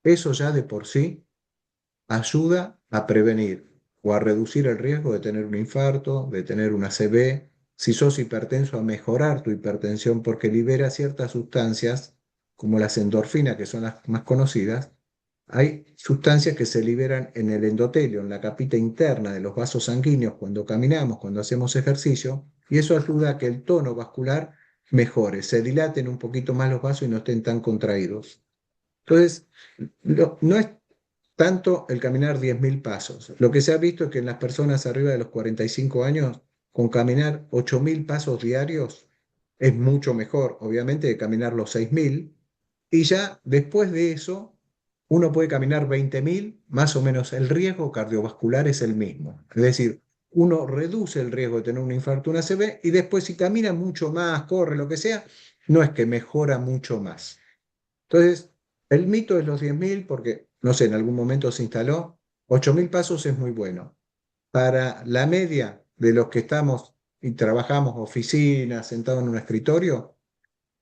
Eso ya de por sí ayuda a prevenir o a reducir el riesgo de tener un infarto, de tener una ACV, si sos hipertenso, a mejorar tu hipertensión porque libera ciertas sustancias, como las endorfinas, que son las más conocidas. Hay sustancias que se liberan en el endotelio, en la capita interna de los vasos sanguíneos cuando caminamos, cuando hacemos ejercicio, y eso ayuda a que el tono vascular mejore, se dilaten un poquito más los vasos y no estén tan contraídos. Entonces, no es tanto el caminar 10.000 pasos. Lo que se ha visto es que en las personas arriba de los 45 años, con caminar 8.000 pasos diarios, es mucho mejor, obviamente, de caminar los 6.000. Y ya después de eso, uno puede caminar 20.000, más o menos el riesgo cardiovascular es el mismo. Es decir, uno reduce el riesgo de tener un infarto, una ACV, y después si camina mucho más, corre, lo que sea, no es que mejora mucho más. Entonces, el mito es los 10.000 porque, no sé, en algún momento se instaló, 8.000 pasos es muy bueno. Para la media de los que estamos y trabajamos oficina, sentados en un escritorio,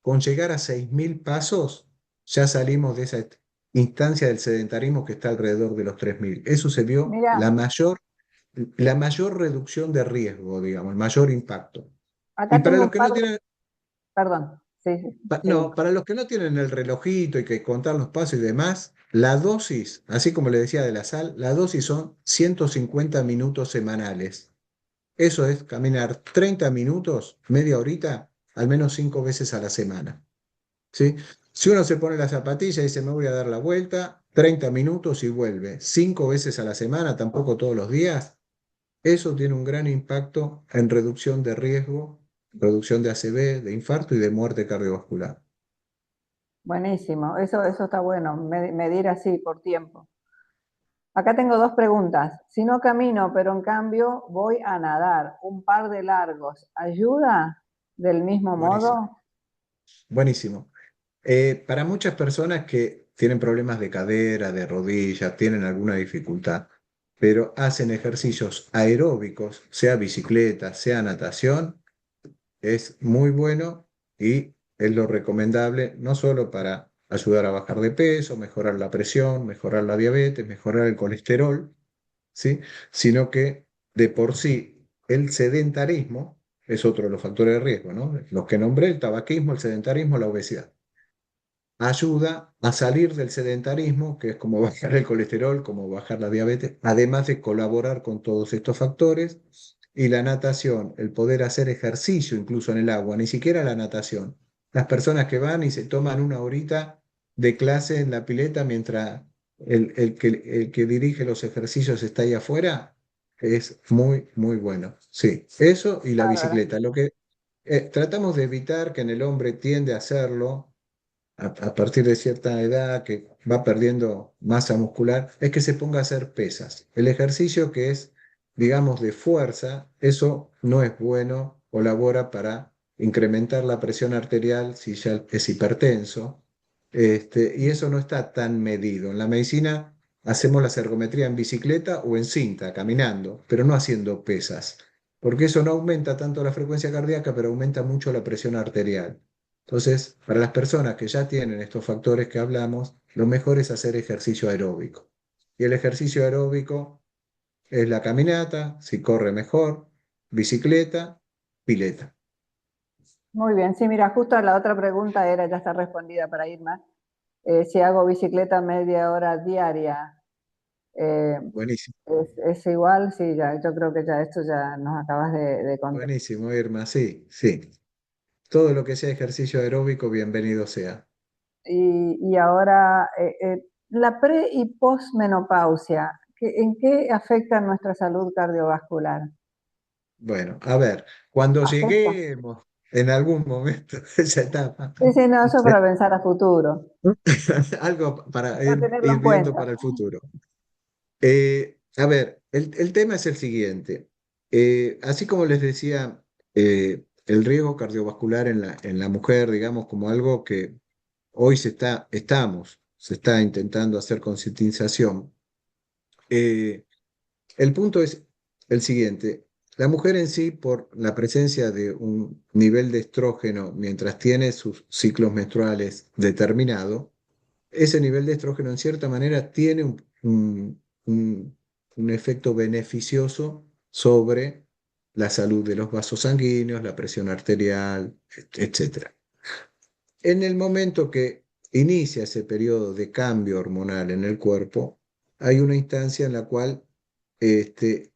con llegar a 6.000 pasos, ya salimos de esa instancia del sedentarismo que está alrededor de los 3.000. Eso se vio Mira, la mayor reducción de riesgo, digamos, el mayor impacto. Y acá para tengo los un que no par de, tienen, perdón, sí, sí, no, seguí. para los que no tienen el relojito y que contar los pasos y demás, la dosis, así como le decía de la sal, la dosis son 150 minutos semanales. Eso es caminar 30 minutos, media horita, al menos 5 veces a la semana. ¿Sí? Si uno se pone la zapatilla y dice, me voy a dar la vuelta, 30 minutos y vuelve 5 veces a la semana, tampoco todos los días, eso tiene un gran impacto en reducción de riesgo, reducción de ACV, de infarto y de muerte cardiovascular. Buenísimo, eso está bueno, medir así por tiempo. Acá tengo dos preguntas. Si no camino, pero en cambio voy a nadar un par de largos, ¿ayuda del mismo Buenísimo. modo? Buenísimo. Para muchas personas que tienen problemas de cadera, de rodillas, tienen alguna dificultad, pero hacen ejercicios aeróbicos, sea bicicleta, sea natación, es muy bueno y es lo recomendable no solo para ayudar a bajar de peso, mejorar la presión, mejorar la diabetes, mejorar el colesterol, ¿sí? Sino que de por sí el sedentarismo es otro de los factores de riesgo, ¿no? Los que nombré, el tabaquismo, el sedentarismo, la obesidad. Ayuda a salir del sedentarismo, que es como bajar el colesterol, como bajar la diabetes, además de colaborar con todos estos factores. Y la natación, el poder hacer ejercicio incluso en el agua, ni siquiera la natación. Las personas que van y se toman una horita de clase en la pileta mientras el que dirige los ejercicios está ahí afuera, es muy, muy bueno. Sí, eso y la Bárbara. bicicleta. Lo que tratamos de evitar, que en el hombre tiende a hacerlo, a partir de cierta edad que va perdiendo masa muscular, es que se ponga a hacer pesas. El ejercicio que es, digamos, de fuerza, eso no es bueno, colabora para incrementar la presión arterial si ya es hipertenso, y eso no está tan medido. En la medicina hacemos la ergometría en bicicleta o en cinta, caminando, pero no haciendo pesas, porque eso no aumenta tanto la frecuencia cardíaca, pero aumenta mucho la presión arterial. Entonces, para las personas que ya tienen estos factores que hablamos, lo mejor es hacer ejercicio aeróbico. Y el ejercicio aeróbico es la caminata, si corre mejor, bicicleta, pileta. Muy bien, sí, mira, justo la otra pregunta era, ya está respondida para Irma, si hago bicicleta media hora diaria, eh, Buenísimo, es igual, sí, ya, yo creo que ya esto ya nos acabas de contestar. buenísimo, Irma, sí, sí. Todo lo que sea ejercicio aeróbico, bienvenido sea. Y ahora, la pre y posmenopausia, ¿en qué afecta nuestra salud cardiovascular? Bueno, a ver, cuando ¿Afecta? lleguemos en algún momento de esa etapa, Sí, sí, no, eso para pensar a futuro, algo para para ir, tenerlo en ir viendo cuenta. para el futuro. A ver, el tema es el siguiente. Así como les decía, el riesgo cardiovascular en la mujer, digamos, como algo que hoy se está intentando hacer concientización. eh, el punto es el siguiente. La mujer en sí, por la presencia de un nivel de estrógeno mientras tiene sus ciclos menstruales determinado, ese nivel de estrógeno en cierta manera tiene un- un efecto beneficioso sobre la salud de los vasos sanguíneos, la presión arterial, etcétera. En el momento que inicia ese periodo de cambio hormonal en el cuerpo, hay una instancia en la cual este,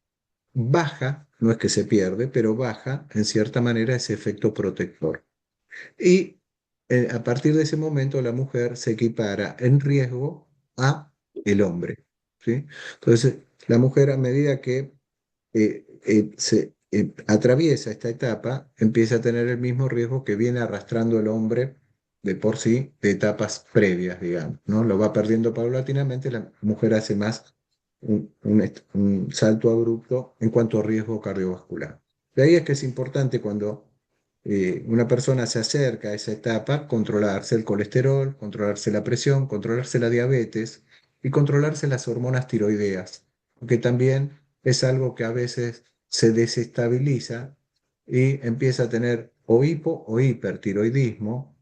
baja, no es que se pierde, pero baja en cierta manera ese efecto protector. Y a partir de ese momento la mujer se equipara en riesgo a el hombre. ¿sí? Entonces, la mujer a medida que atraviesa esta etapa, empieza a tener el mismo riesgo que viene arrastrando el hombre de por sí de etapas previas, digamos, ¿no? Lo va perdiendo paulatinamente, la mujer hace más un salto abrupto en cuanto a riesgo cardiovascular. De ahí es que es importante cuando una persona se acerca a esa etapa, controlarse el colesterol, controlarse la presión, controlarse la diabetes y controlarse las hormonas tiroideas, porque también es algo que a veces se desestabiliza y empieza a tener o hipo o hipertiroidismo,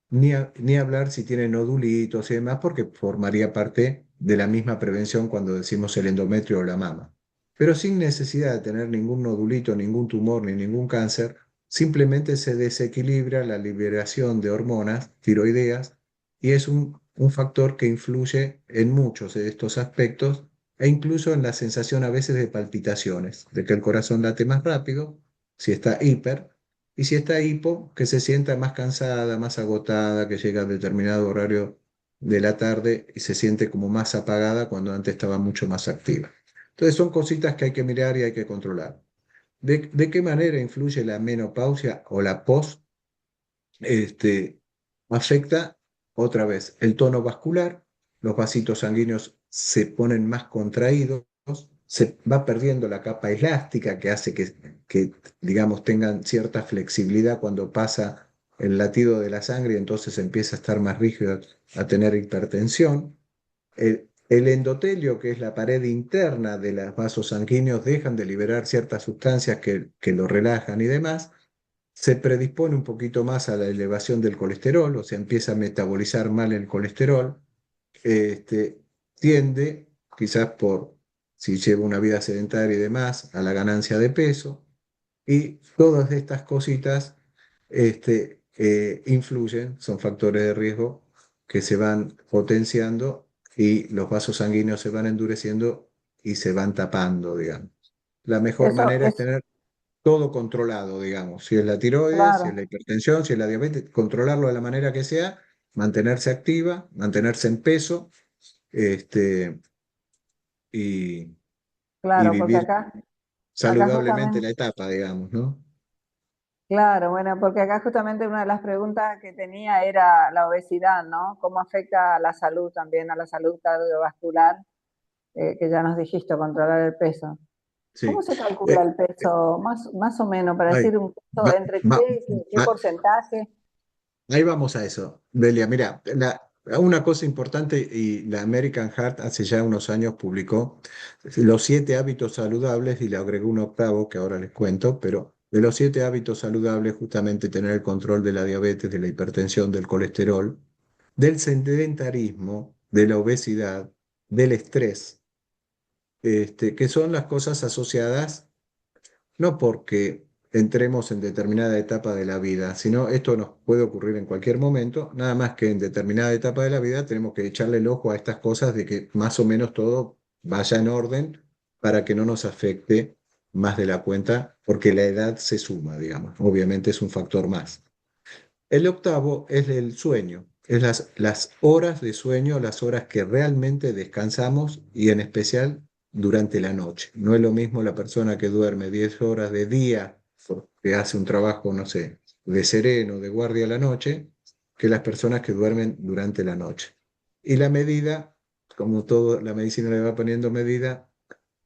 ni hablar si tiene nodulitos y demás, porque formaría parte de la misma prevención cuando decimos el endometrio o la mama. Pero sin necesidad de tener ningún nodulito, ningún tumor ni ningún cáncer, simplemente se desequilibra la liberación de hormonas tiroideas y es un factor que influye en muchos de estos aspectos e incluso en la sensación a veces de palpitaciones, de que el corazón late más rápido, si está hiper, y si está hipo, que se sienta más cansada, más agotada, que llega a determinado horario de la tarde y se siente como más apagada cuando antes estaba mucho más activa. Entonces son cositas que hay que mirar y hay que controlar. ¿De qué manera influye la menopausia o la post? Este, afecta otra vez el tono vascular, los vasitos sanguíneos se ponen más contraídos, se va perdiendo la capa elástica que hace que, digamos, tengan cierta flexibilidad cuando pasa el latido de la sangre y entonces empieza a estar más rígido, a tener hipertensión. El endotelio, que es la pared interna de los vasos sanguíneos, dejan de liberar ciertas sustancias que lo relajan y demás, se predispone un poquito más a la elevación del colesterol, o sea, empieza a metabolizar mal el colesterol, este, tiende, quizás por si lleva una vida sedentaria y demás, a la ganancia de peso, y todas estas cositas influyen, son factores de riesgo que se van potenciando y los vasos sanguíneos se van endureciendo y se van tapando, digamos. La mejor Eso manera es es, tener todo controlado, digamos. Si es la tiroides, si es claro, la hipertensión, si es la diabetes, controlarlo de la manera que sea, mantenerse activa, mantenerse en peso, este, y, y claro, porque vivir acá saludablemente justamente, la etapa, digamos, ¿no? claro, bueno, porque acá justamente una de las preguntas que tenía era la obesidad, ¿no? ¿Cómo afecta a la salud también, a la salud cardiovascular? Que ya nos dijiste, controlar el peso. ¿Cómo Sí. se calcula Eh, el eh, peso? Más o menos, para ay, decir un peso va- entre va- qué va- porcentaje. ahí vamos a eso. Delia, mira, una cosa importante, y la American Heart hace ya unos años publicó los 7 hábitos saludables y le agregó un octavo que ahora les cuento, pero de los 7 hábitos saludables, justamente tener el control de la diabetes, de la hipertensión, del colesterol, del sedentarismo, de la obesidad, del estrés, que son las cosas asociadas no porque entremos en determinada etapa de la vida, sino esto nos puede ocurrir en cualquier momento, nada más que en determinada etapa de la vida tenemos que echarle el ojo a estas cosas de que más o menos todo vaya en orden para que no nos afecte más de la cuenta, porque la edad se suma, digamos, obviamente es un factor más. El octavo es el sueño, es las horas de sueño, las horas que realmente descansamos y en especial durante la noche. No es lo mismo la persona que duerme 10 horas de día porque hace un trabajo, no sé, de sereno, de guardia a la noche, que las personas que duermen durante la noche. Y la medida, como todo, la medicina le va poniendo medida,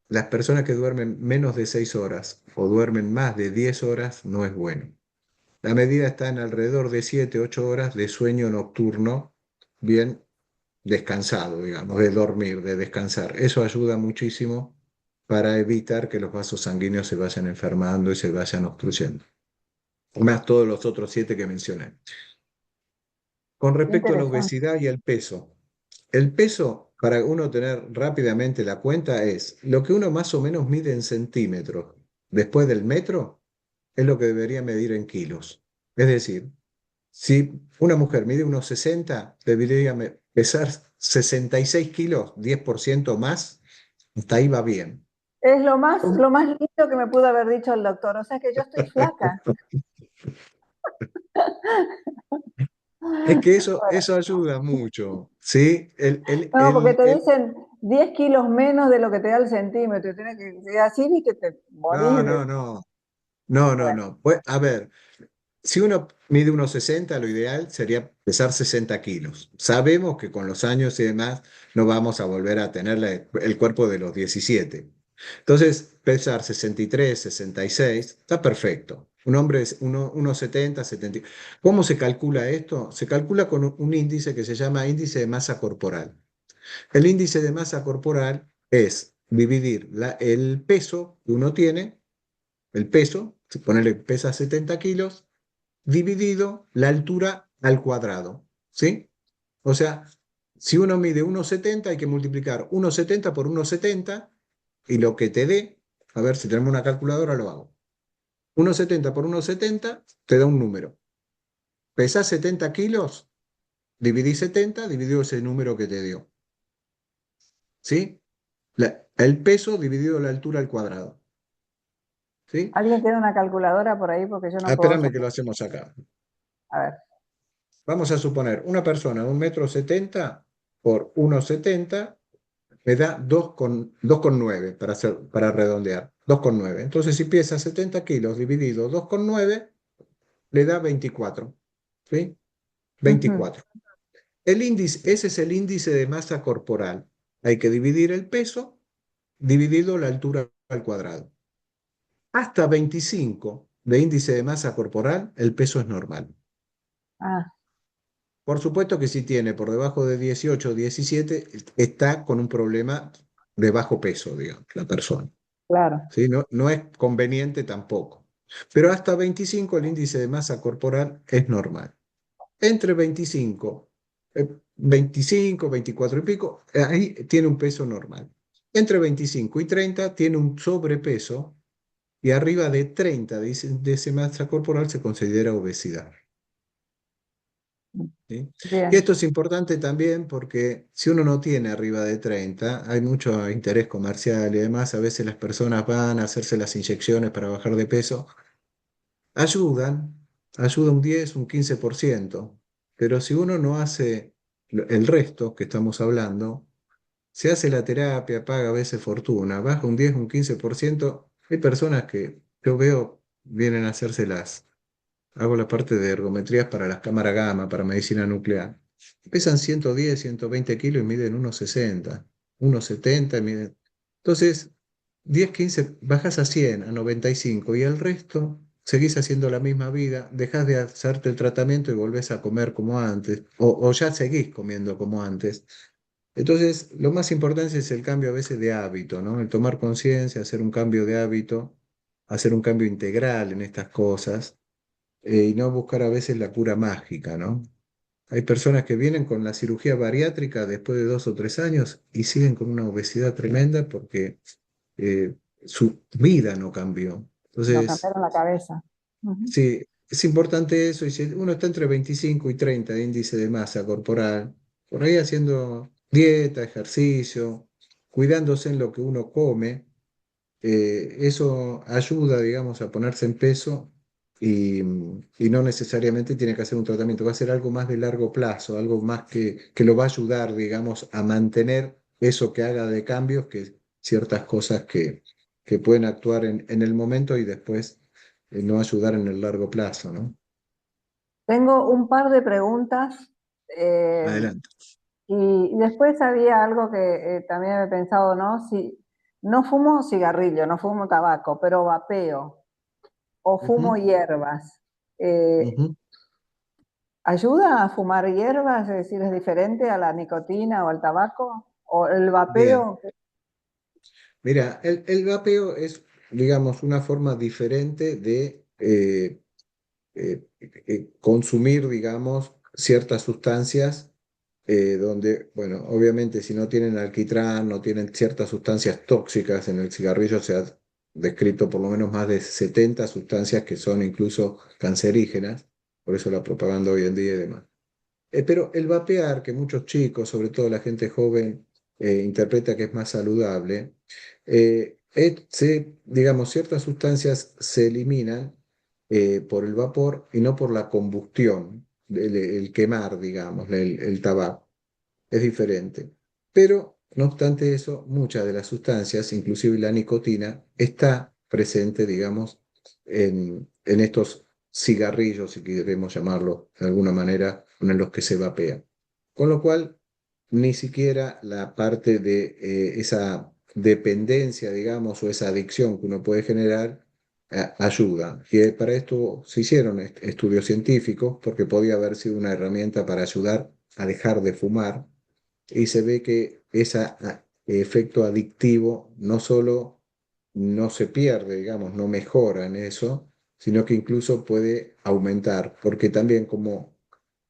las personas que duermen menos de 6 horas o duermen más de 10 horas no es bueno. La medida está en alrededor de 7, 8 horas de sueño nocturno, bien descansado, digamos, de dormir, de descansar. Eso ayuda muchísimo para evitar que los vasos sanguíneos se vayan enfermando y se vayan obstruyendo. Más todos los otros 7 que mencioné. Con respecto a la Interesante. obesidad y el peso, para uno tener rápidamente la cuenta, es lo que uno más o menos mide en centímetros. Después del metro, es lo que debería medir en kilos. Es decir, si una mujer mide unos 60, debería pesar 66 kilos, 10% más, hasta ahí va bien. Es lo más lindo que me pudo haber dicho el doctor. O sea que yo estoy flaca. Es que eso ayuda mucho, ¿sí? No, porque te dicen, 10 kilos menos de lo que te da el centímetro. Tienes que, si así, viste, te No, morís no, de... no, no, no, Bueno, no. Pues, a ver, si uno mide 1,60, lo ideal sería pesar 60 kilos. Sabemos que con los años y demás no vamos a volver a tener el cuerpo de los 17. Entonces, pesar 63, 66, está perfecto. Un hombre es 1,70, 70. ¿Cómo se calcula esto? Se calcula con un índice que se llama índice de masa corporal. El índice de masa corporal es dividir el peso que uno tiene, el peso, si ponerle pesa 70 kilos, dividido la altura al cuadrado, ¿sí? O sea, si uno mide 1,70 hay que multiplicar 1,70 por 1,70 y lo que te dé, a ver si tenemos una calculadora, lo hago. 1,70 por 1,70 te da un número. Pesás 70 kilos, dividí 70, dividido ese número que te dio, ¿sí? El peso dividido la altura al cuadrado, ¿sí? ¿alguien tiene una calculadora por ahí? Porque yo Ah, no puedo espérame que sacar. lo hacemos acá. A ver, Vamos a suponer una persona de 1,70 m por 1,70 me da 2,9 para redondear. 2,9. Entonces, si pesa 70 kilos dividido 2,9, le da 24. ¿Sí? ujú, 24. El índice, ese es el índice de masa corporal. Hay que dividir el peso dividido la altura al cuadrado. Hasta 25 de índice de masa corporal, el peso es normal. ah, Por supuesto que si tiene por debajo de 18 o 17, está con un problema de bajo peso, digamos, la persona. claro. ¿Sí? No, no es conveniente tampoco. Pero hasta 25 el índice de masa corporal es normal. Entre 25, 24 y pico, ahí tiene un peso normal. Entre 25 y 30 tiene un sobrepeso y arriba de 30 de ese masa corporal se considera obesidad. ¿Sí? Y Bien, esto es importante también porque si uno no tiene arriba de 30 hay mucho interés comercial y además a veces las personas van a hacerse las inyecciones para bajar de peso. Ayudan, ayuda un 10, un 15%, pero si uno no hace el resto que estamos hablando, se hace la terapia, paga a veces fortuna, baja un 10, un 15%, hay personas que yo veo vienen a hacerse hago la parte de ergometrías para las cámaras gamma, para medicina nuclear. Pesan 110, 120 kilos y miden 1,60, 1,70 y miden. Entonces, 10, 15, bajas a 100, a 95 y el resto seguís haciendo la misma vida, dejas de hacerte el tratamiento y volvés a comer como antes, o ya seguís comiendo como antes. Entonces, lo más importante es el cambio a veces de hábito, ¿no? El tomar conciencia, hacer un cambio de hábito, hacer un cambio integral en estas cosas y no buscar a veces la cura mágica, ¿no? Hay personas que vienen con la cirugía bariátrica después de 2 o 3 años y siguen con una obesidad tremenda porque su vida no cambió. nos Entonces, cambiaron la cabeza. Ujú. sí, es importante eso. Y si uno está entre 25 y 30 de índice de masa corporal, por ahí haciendo dieta, ejercicio, cuidándose en lo que uno come, eso ayuda, digamos, a ponerse en peso y no necesariamente tiene que hacer un tratamiento, va a ser algo más de largo plazo, algo más que lo va a ayudar, digamos, a mantener eso que haga de cambios, que ciertas cosas que pueden actuar en el momento y después no ayudar en el largo plazo, ¿no? Tengo un par de preguntas eh, Adelante. y después había algo que también he pensado, ¿no? Si no fumo cigarrillo, no fumo tabaco, pero vapeo o fumo Ujú, hierbas. Eh, ujú. ¿Ayuda a fumar hierbas? Es decir, ¿es diferente a la nicotina o al tabaco? ¿O el Bien. vapeo? Mira, el vapeo es, digamos, una forma diferente de consumir, digamos, ciertas sustancias donde, bueno, obviamente si no tienen alquitrán, no tienen ciertas sustancias tóxicas en el cigarrillo, se ha descrito por lo menos más de 70 sustancias que son incluso cancerígenas, por eso la propaganda hoy en día y demás. Pero el vapear, que muchos chicos, sobre todo la gente joven, interpreta que es más saludable, digamos, ciertas sustancias se eliminan por el vapor y no por la combustión, el quemar, digamos, el tabaco. Es diferente. Pero No obstante eso, muchas de las sustancias, inclusive la nicotina, está presente, digamos, en estos cigarrillos, si queremos llamarlo de alguna manera, en los que se vapea. Con lo cual, ni siquiera la parte de esa dependencia, digamos, o esa adicción que uno puede generar, ayuda. Y para esto se hicieron estudios científicos, porque podía haber sido una herramienta para ayudar a dejar de fumar, y se ve que ese efecto adictivo no solo no se pierde, digamos, no mejora en eso, sino que incluso puede aumentar, porque también como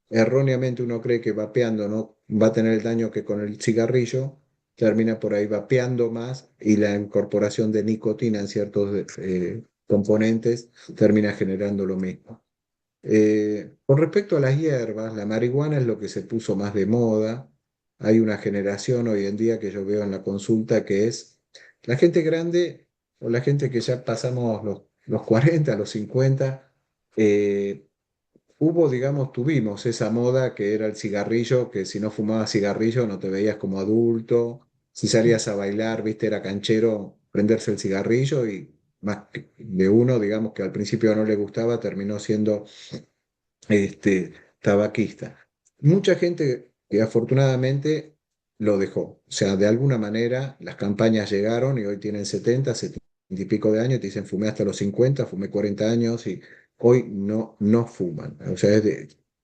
erróneamente uno cree que vapeando no va a tener el daño que con el cigarrillo, termina por ahí vapeando más y la incorporación de nicotina en ciertos componentes termina generando lo mismo. Con respecto a las hierbas, la marihuana es lo que se puso más de moda. Hay una generación hoy en día que yo veo en la consulta que es la gente grande o la gente que ya pasamos los 40, los 50. eh, Hubo, digamos, tuvimos esa moda que era el cigarrillo, que si no fumabas cigarrillo no te veías como adulto. Si salías a bailar, viste, era canchero prenderse el cigarrillo y de uno, digamos, que al principio no le gustaba, terminó siendo tabaquista. Mucha gente que afortunadamente lo dejó. O sea, de alguna manera las campañas llegaron y hoy tienen 70 y pico de años y te dicen fumé hasta los 50, fumé 40 años y hoy no fuman. O sea,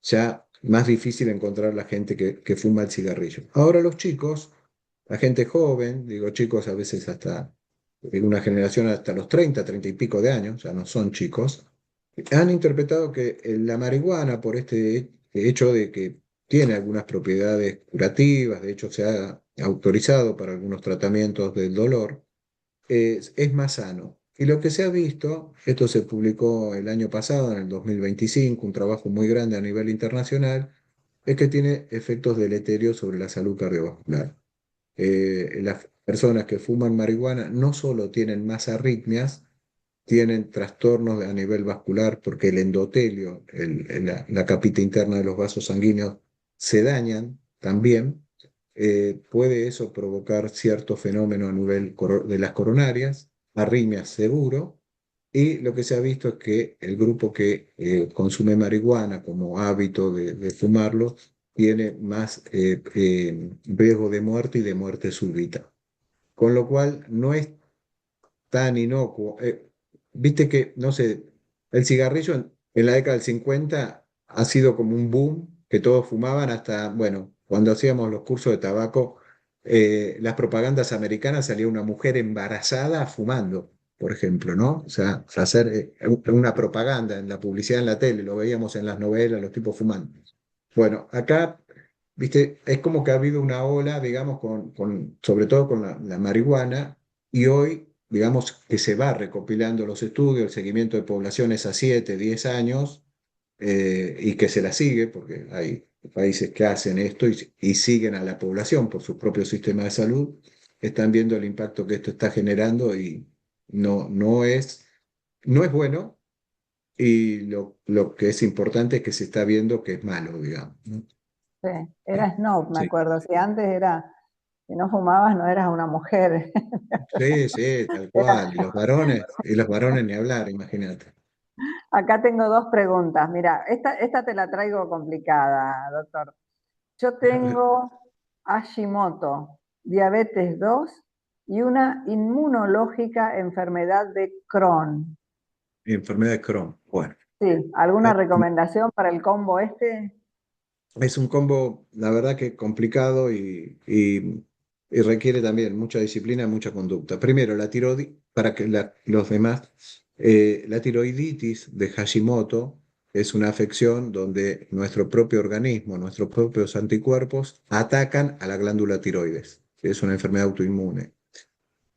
ya más difícil encontrar la gente que fuma el cigarrillo. Ahora los chicos, la gente joven, digo chicos a veces hasta en una generación hasta los 30 y pico de años, ya no son chicos, han interpretado que la marihuana, por este hecho de que tiene algunas propiedades curativas, de hecho se ha autorizado para algunos tratamientos del dolor, es más sano. Y lo que se ha visto, esto se publicó el año pasado, en el 2025, un trabajo muy grande a nivel internacional, es que tiene efectos deleterios sobre la salud cardiovascular. Las personas que fuman marihuana no solo tienen más arritmias, tienen trastornos a nivel vascular porque el endotelio, la capita interna de los vasos sanguíneos, se dañan también. Puede eso provocar cierto fenómeno a nivel de las coronarias, arritmias seguro, y lo que se ha visto es que el grupo que consume marihuana como hábito de fumarlo tiene más riesgo de muerte y de muerte súbita. Con lo cual no es tan inocuo. Viste que, no sé, el cigarrillo en la década del 50 ha sido como un boom, que todos fumaban hasta, bueno, cuando hacíamos los cursos de tabaco, las propagandas americanas salía una mujer embarazada fumando, por ejemplo, ¿no? O sea, hacer una propaganda en la publicidad en la tele, lo veíamos en las novelas, los tipos fumando. Bueno, acá, viste, es como que ha habido una ola, digamos, sobre todo con la marihuana, y hoy, digamos, que se va recopilando los estudios, el seguimiento de poblaciones a 7, 10 años, y que se la sigue, porque hay países que hacen esto y siguen a la población por su propio sistema de salud, están viendo el impacto que esto está generando y no es bueno, y lo que es importante es que se está viendo que es malo, digamos, ¿no? Sí, era Snob, me Sí, acuerdo. Si antes era, si no fumabas, no eras una mujer. sí, sí, tal Era- cual. Y los varones ni hablar, imagínate. Acá tengo dos preguntas. Mira, esta te la traigo complicada, doctor. Yo tengo Hashimoto, diabetes 2 y una inmunológica enfermedad de Crohn. Enfermedad de Crohn. Bueno, Sí, ¿alguna eh, recomendación para el combo este? es un combo, la verdad que complicado y requiere también mucha disciplina, mucha conducta. Primero, la tiroides, para que los demás, la tiroiditis de Hashimoto es una afección donde nuestro propio organismo, nuestros propios anticuerpos atacan a la glándula tiroides. Es una enfermedad autoinmune.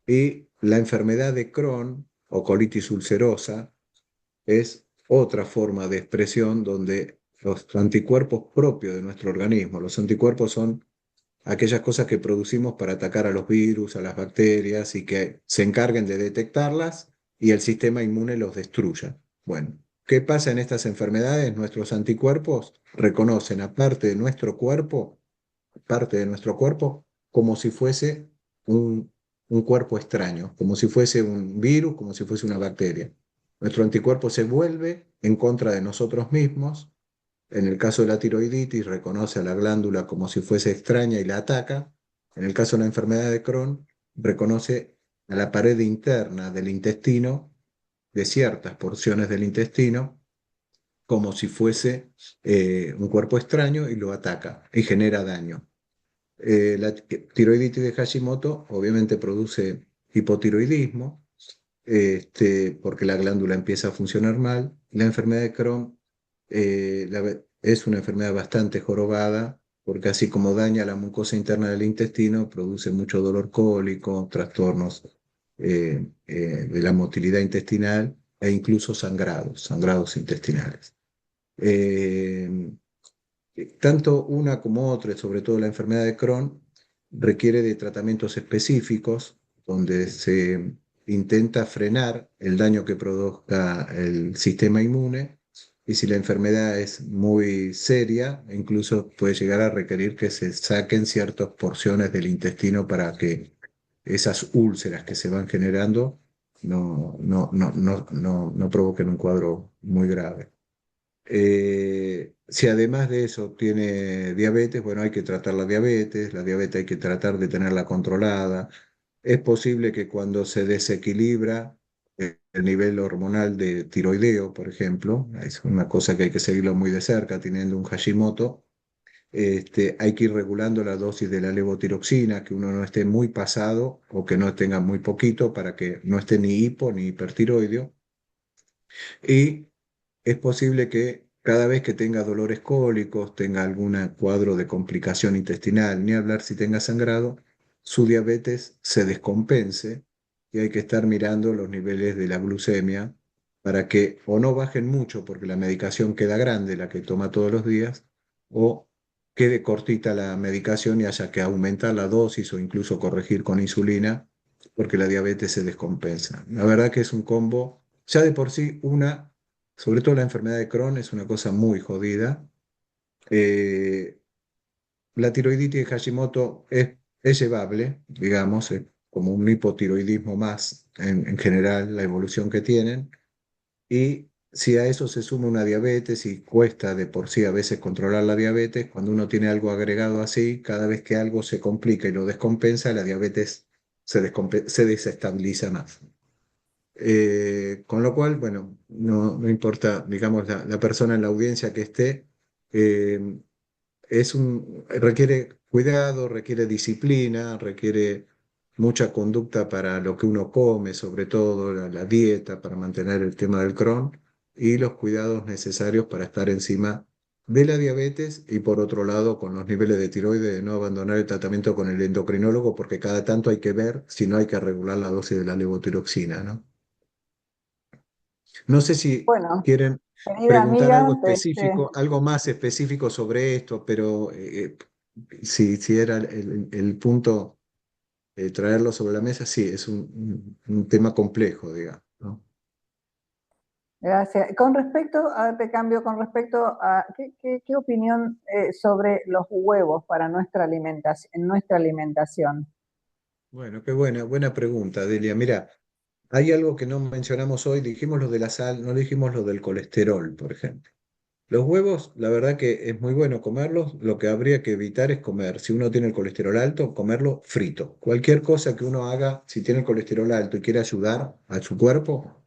Y la enfermedad de Crohn o colitis ulcerosa es otra forma de expresión donde los anticuerpos propios de nuestro organismo, los anticuerpos son aquellas cosas que producimos para atacar a los virus, a las bacterias y que se encarguen de detectarlas y el sistema inmune los destruya. Bueno, ¿qué pasa en estas enfermedades? Nuestros anticuerpos reconocen a parte de nuestro cuerpo como si fuese un, un cuerpo extraño, como si fuese un virus, como si fuese una bacteria. Nuestro anticuerpo se vuelve en contra de nosotros mismos. En el caso de la tiroiditis, reconoce a la glándula como si fuese extraña y la ataca. En el caso de la enfermedad de Crohn, reconoce a la pared interna del intestino, de ciertas porciones del intestino, como si fuese un cuerpo extraño y lo ataca y genera daño. La tiroiditis de Hashimoto obviamente produce hipotiroidismo, porque la glándula empieza a funcionar mal. La enfermedad de Crohn es una enfermedad bastante jorobada, porque así como daña la mucosa interna del intestino, produce mucho dolor cólico, trastornos de la motilidad intestinal e incluso sangrados, sangrados intestinales. Eh, Tanto una como otra, y sobre todo la enfermedad de Crohn, requiere de tratamientos específicos donde se intenta frenar el daño que produzca el sistema inmune y si la enfermedad es muy seria, incluso puede llegar a requerir que se saquen ciertas porciones del intestino para que esas úlceras que se van generando no provoquen un cuadro muy grave. Si además de eso tiene diabetes, bueno, hay que tratar la diabetes hay que tratar de tenerla controlada. Es posible que cuando se desequilibra el nivel hormonal de tiroideo, por ejemplo, es una cosa que hay que seguirlo muy de cerca, teniendo un Hashimoto, hay que ir regulando la dosis de la levotiroxina, que uno no esté muy pasado o que no tenga muy poquito para que no esté ni hipo ni hipertiroideo. Y es posible que cada vez que tenga dolores cólicos, tenga algún cuadro de complicación intestinal, ni hablar si tenga sangrado, su diabetes se descompense y hay que estar mirando los niveles de la glucemia para que o no bajen mucho porque la medicación queda grande, la que toma todos los días, o quede cortita la medicación y haya que aumentar la dosis o incluso corregir con insulina porque la diabetes se descompensa. La verdad que es un combo, ya de por sí sobre todo la enfermedad de Crohn es una cosa muy jodida. Eh, la tiroiditis de Hashimoto es llevable, digamos, es como un hipotiroidismo más en general, la evolución que tienen. Y si a eso se suma una diabetes y cuesta de por sí a veces controlar la diabetes, cuando uno tiene algo agregado así, cada vez que algo se complica y lo descompensa, la diabetes se desestabiliza más. Con lo cual, bueno, no importa, digamos, la persona en la audiencia que esté, eh, requiere cuidado, requiere disciplina, requiere mucha conducta para lo que uno come, sobre todo la dieta, para mantener el tema del Crohn y los cuidados necesarios para estar encima de la diabetes y por otro lado con los niveles de tiroides, de no abandonar el tratamiento con el endocrinólogo porque cada tanto hay que ver si no hay que regular la dosis de la levotiroxina, ¿no? No sé si Bueno, quieren querida preguntar algo amiga, específico, algo más específico sobre esto, pero si era el punto traerlo sobre la mesa, sí, es un tema complejo, digamos, ¿no? gracias. Con respecto, a te cambio, con respecto a qué opinión sobre los huevos para nuestra alimentación, en nuestra alimentación. Bueno, qué buena pregunta, Delia. Mira, hay algo que no mencionamos hoy, dijimos lo de la sal, no dijimos lo del colesterol, por ejemplo. Los huevos, la verdad que es muy bueno comerlos. Lo que habría que evitar es comer, si uno tiene el colesterol alto, comerlo frito. Cualquier cosa que uno haga, si tiene el colesterol alto y quiere ayudar a su cuerpo,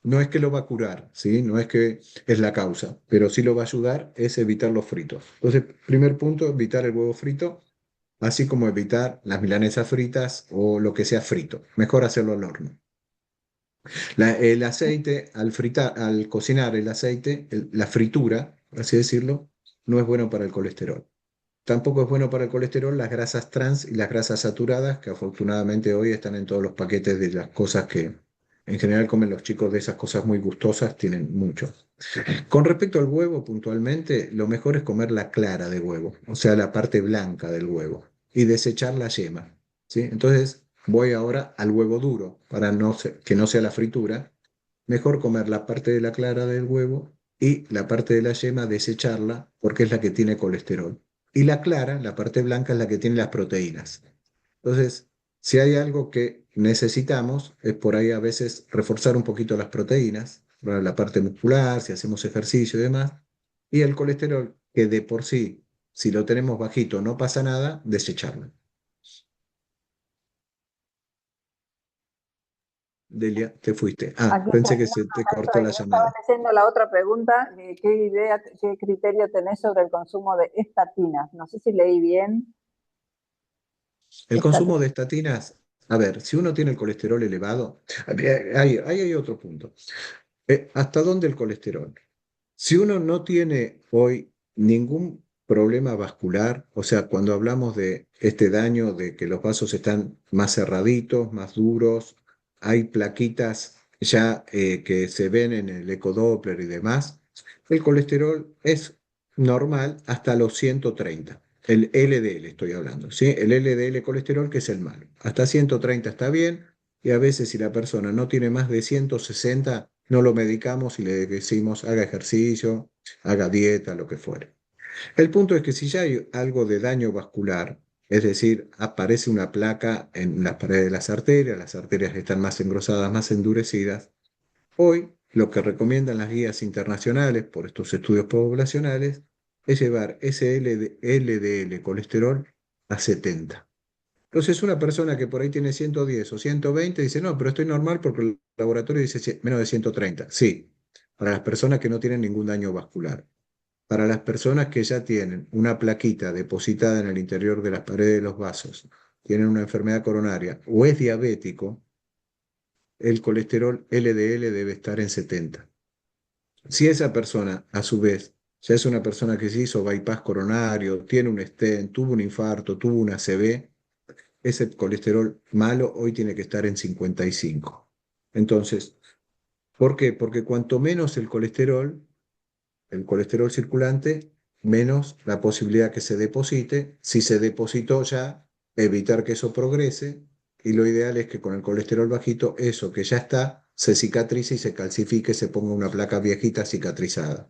no es que lo va a curar, ¿sí? No es que es la causa, pero sí lo va a ayudar, es evitar los fritos. Entonces, primer punto, evitar el huevo frito, así como evitar las milanesas fritas o lo que sea frito. Mejor hacerlo al horno. El aceite, al cocinar el aceite, la fritura, por así decirlo, no es bueno para el colesterol. Tampoco es bueno para el colesterol las grasas trans y las grasas saturadas, que afortunadamente hoy están en todos los paquetes de las cosas que en general comen los chicos de esas cosas muy gustosas, tienen mucho. Con respecto al huevo, puntualmente, lo mejor es comer la clara de huevo, o sea, la parte blanca del huevo, y desechar la yema, ¿sí? Entonces, voy ahora al huevo duro, para que no sea la fritura. Mejor comer la parte de la clara del huevo y la parte de la yema desecharla, porque es la que tiene colesterol. Y la clara, la parte blanca, es la que tiene las proteínas. Entonces, si hay algo que necesitamos, es por ahí a veces reforzar un poquito las proteínas, para la parte muscular, si hacemos ejercicio y demás. Y el colesterol, que de por sí, si lo tenemos bajito, no pasa nada, desecharlo. Delia, te fuiste. Ah, Aquí pensé estoy, que no, se te acá cortó estoy. la Yo estaba llamada. leyendo la otra pregunta, ¿qué idea, qué criterio tenés sobre el consumo de estatinas? No sé si leí bien. El consumo Estatinas. de estatinas, a ver, si uno tiene el colesterol elevado, ahí hay otro punto. ¿Hasta dónde el colesterol? Si uno no tiene hoy ningún problema vascular, o sea, cuando hablamos de este daño, de que los vasos están más cerraditos, más duros, hay plaquitas ya que se ven en el ecodoppler y demás, el colesterol es normal hasta los 130. El LDL estoy hablando, ¿sí? El LDL colesterol que es el malo. Hasta 130 está bien y a veces si la persona no tiene más de 160, no lo medicamos y le decimos haga ejercicio, haga dieta, lo que fuere. El punto es que si ya hay algo de daño vascular, es decir, aparece una placa en las paredes de las arterias están más engrosadas, más endurecidas, hoy lo que recomiendan las guías internacionales por estos estudios poblacionales es llevar ese LDL colesterol a 70. Entonces, una persona que por ahí tiene 110 o 120 dice, no, pero estoy normal porque el laboratorio dice menos de 130. Sí, para las personas que no tienen ningún daño vascular. Para las personas que ya tienen una plaquita depositada en el interior de las paredes de los vasos, tienen una enfermedad coronaria o es diabético, el colesterol LDL debe estar en 70. Si esa persona, a su vez, ya es una persona que se hizo bypass coronario, tiene un stent, tuvo un infarto, tuvo una ACV, ese colesterol malo hoy tiene que estar en 55. Entonces, ¿por qué? Porque cuanto menos el colesterol circulante, menos la posibilidad que se deposite. Si se depositó ya, evitar que eso progrese. Y lo ideal es que con el colesterol bajito, eso que ya está, se cicatrice y se calcifique, se ponga una placa viejita cicatrizada.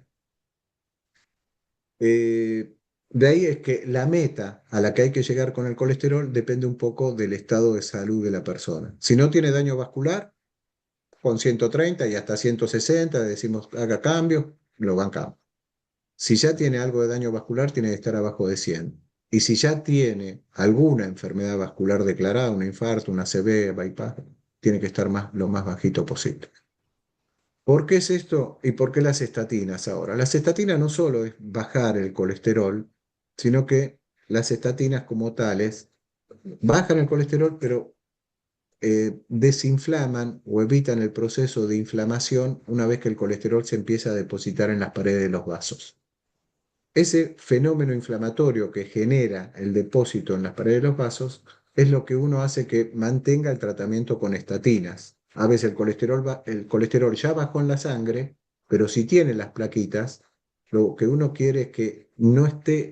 Eh, de ahí es que la meta a la que hay que llegar con el colesterol depende un poco del estado de salud de la persona. Si no tiene daño vascular, con 130 y hasta 160 decimos haga cambio, lo bancamos. Si ya tiene algo de daño vascular, tiene que estar abajo de 100. Y si ya tiene alguna enfermedad vascular declarada, un infarto, una ACV, bypass, tiene que estar lo más bajito posible. ¿Por qué es esto y por qué las estatinas ahora? Las estatinas no solo es bajar el colesterol, sino que las estatinas como tales bajan el colesterol, pero desinflaman o evitan el proceso de inflamación una vez que el colesterol se empieza a depositar en las paredes de los vasos. Ese fenómeno inflamatorio que genera el depósito en las paredes de los vasos es lo que uno hace que mantenga el tratamiento con estatinas. A veces el colesterol ya bajó en la sangre, pero si tiene las plaquitas, lo que uno quiere es que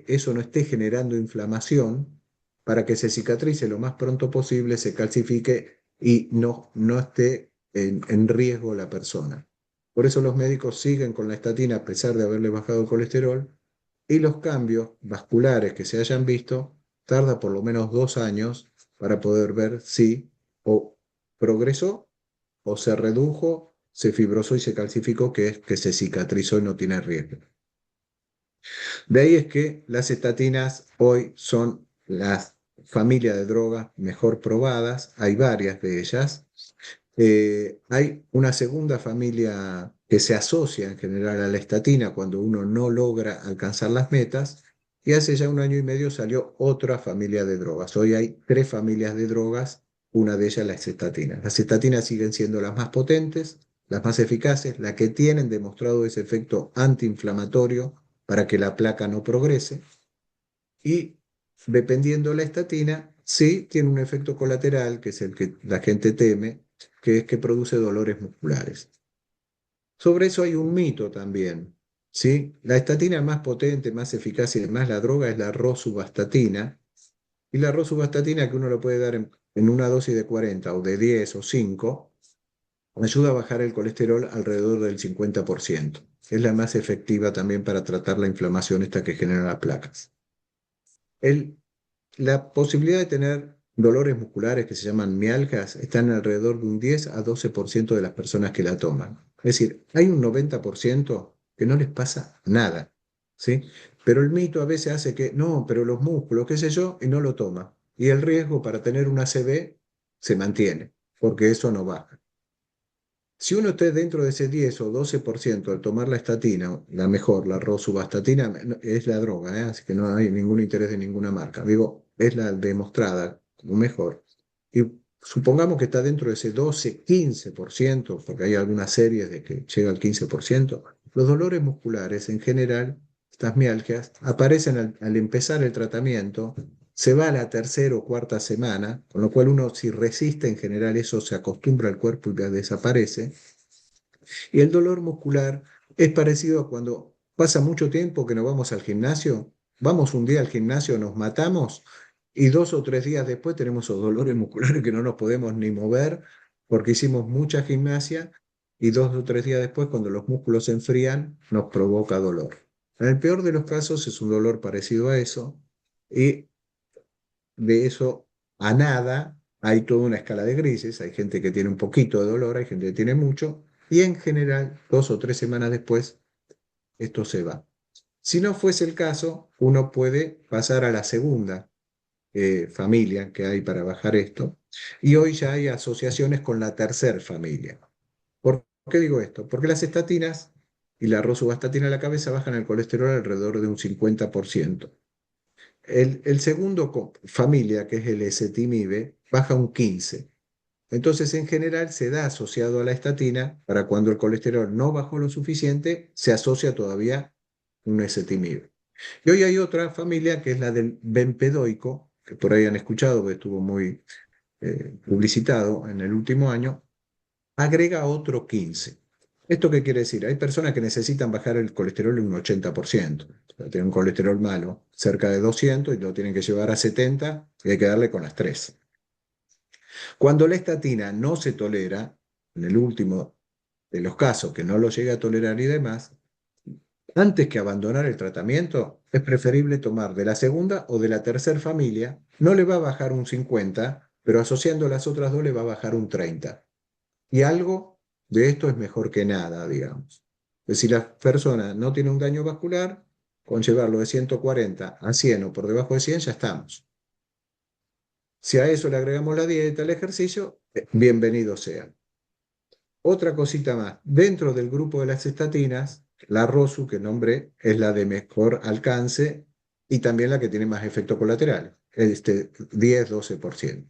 eso no esté generando inflamación para que se cicatrice lo más pronto posible, se calcifique y no esté en riesgo la persona. Por eso los médicos siguen con la estatina a pesar de haberle bajado el colesterol y los cambios vasculares que se hayan visto tarda por lo menos 2 años para poder ver si o progresó o se redujo, se fibrosó y se calcificó, que es que se cicatrizó y no tiene riesgo. De ahí es que las estatinas hoy son la familia de drogas mejor probadas, hay varias de ellas. Hay una segunda familia que se asocia en general a la estatina cuando uno no logra alcanzar las metas, y hace ya 1 año y medio salió otra familia de drogas. Hoy hay 3 familias de drogas, una de ellas las estatinas. Las estatinas siguen siendo las más potentes, las más eficaces, las que tienen demostrado ese efecto antiinflamatorio para que la placa no progrese, y dependiendo de la estatina, sí tiene un efecto colateral, que es el que la gente teme, que es que produce dolores musculares. Sobre eso hay un mito también, ¿sí? La estatina más potente, más eficaz y demás, la droga es la rosuvastatina, y la rosuvastatina que uno lo puede dar en una dosis de 40 o de 10 o 5, ayuda a bajar el colesterol alrededor del 50%. Es la más efectiva también para tratar la inflamación esta que genera las placas. El, la posibilidad de tener dolores musculares que se llaman mialgias están alrededor de un 10 a 12% de las personas que la toman. Es decir, hay un 90% que no les pasa nada, ¿sí? Pero el mito a veces hace que, no, pero los músculos, qué sé yo, y no lo toma. Y el riesgo para tener una ACV se mantiene, porque eso no baja. Si uno esté dentro de ese 10 o 12% al tomar la estatina, la mejor, la rosuvastatina, es la droga, ¿eh? Así que no hay ningún interés de ninguna marca. Digo, es la demostrada como mejor. Y supongamos que está dentro de ese 12-15%, porque hay algunas series de que llega al 15%, los dolores musculares en general, estas mialgias, aparecen al empezar el tratamiento, se va a la tercera o cuarta semana, con lo cual uno si resiste en general eso se acostumbra al cuerpo y ya desaparece. Y el dolor muscular es parecido a cuando pasa mucho tiempo que no vamos al gimnasio, vamos un día al gimnasio, nos matamos y 2 o 3 días después tenemos esos dolores musculares que no nos podemos ni mover porque hicimos mucha gimnasia y 2 o 3 días después cuando los músculos se enfrían nos provoca dolor. En el peor de los casos es un dolor parecido a eso y de eso a nada hay toda una escala de grises, hay gente que tiene un poquito de dolor, hay gente que tiene mucho, y en general 2 o 3 semanas después esto se va. Si no fuese el caso, uno puede pasar a la segunda familia que hay para bajar esto, y hoy ya hay asociaciones con la tercer familia. ¿Por qué digo esto? Porque las estatinas y la rosuvastatina de la cabeza bajan el colesterol alrededor de un 50%. El segundo familia, que es el ezetimibe, baja un 15%. Entonces, en general, se da asociado a la estatina para cuando el colesterol no bajó lo suficiente, se asocia todavía un ezetimibe. Y hoy hay otra familia que es la del bempedoico, que por ahí han escuchado, que estuvo muy publicitado en el último año, agrega otro 15%. ¿Esto qué quiere decir? Hay personas que necesitan bajar el colesterol en un 80%. O sea, tienen un colesterol malo cerca de 200 y lo tienen que llevar a 70 y hay que darle con las 3. Cuando la estatina no se tolera, en el último de los casos que no lo llega a tolerar y demás, antes que abandonar el tratamiento, es preferible tomar de la segunda o de la tercera familia. No le va a bajar un 50, pero asociando las otras dos le va a bajar un 30. Y algo de esto es mejor que nada, digamos. Es decir, la persona no tiene un daño vascular, con llevarlo de 140 a 100 o por debajo de 100 ya estamos. Si a eso le agregamos la dieta, el ejercicio, bienvenido sea. Otra cosita más, dentro del grupo de las estatinas, la ROSU que nombré es la de mejor alcance y también la que tiene más efecto colateral, este 10-12%.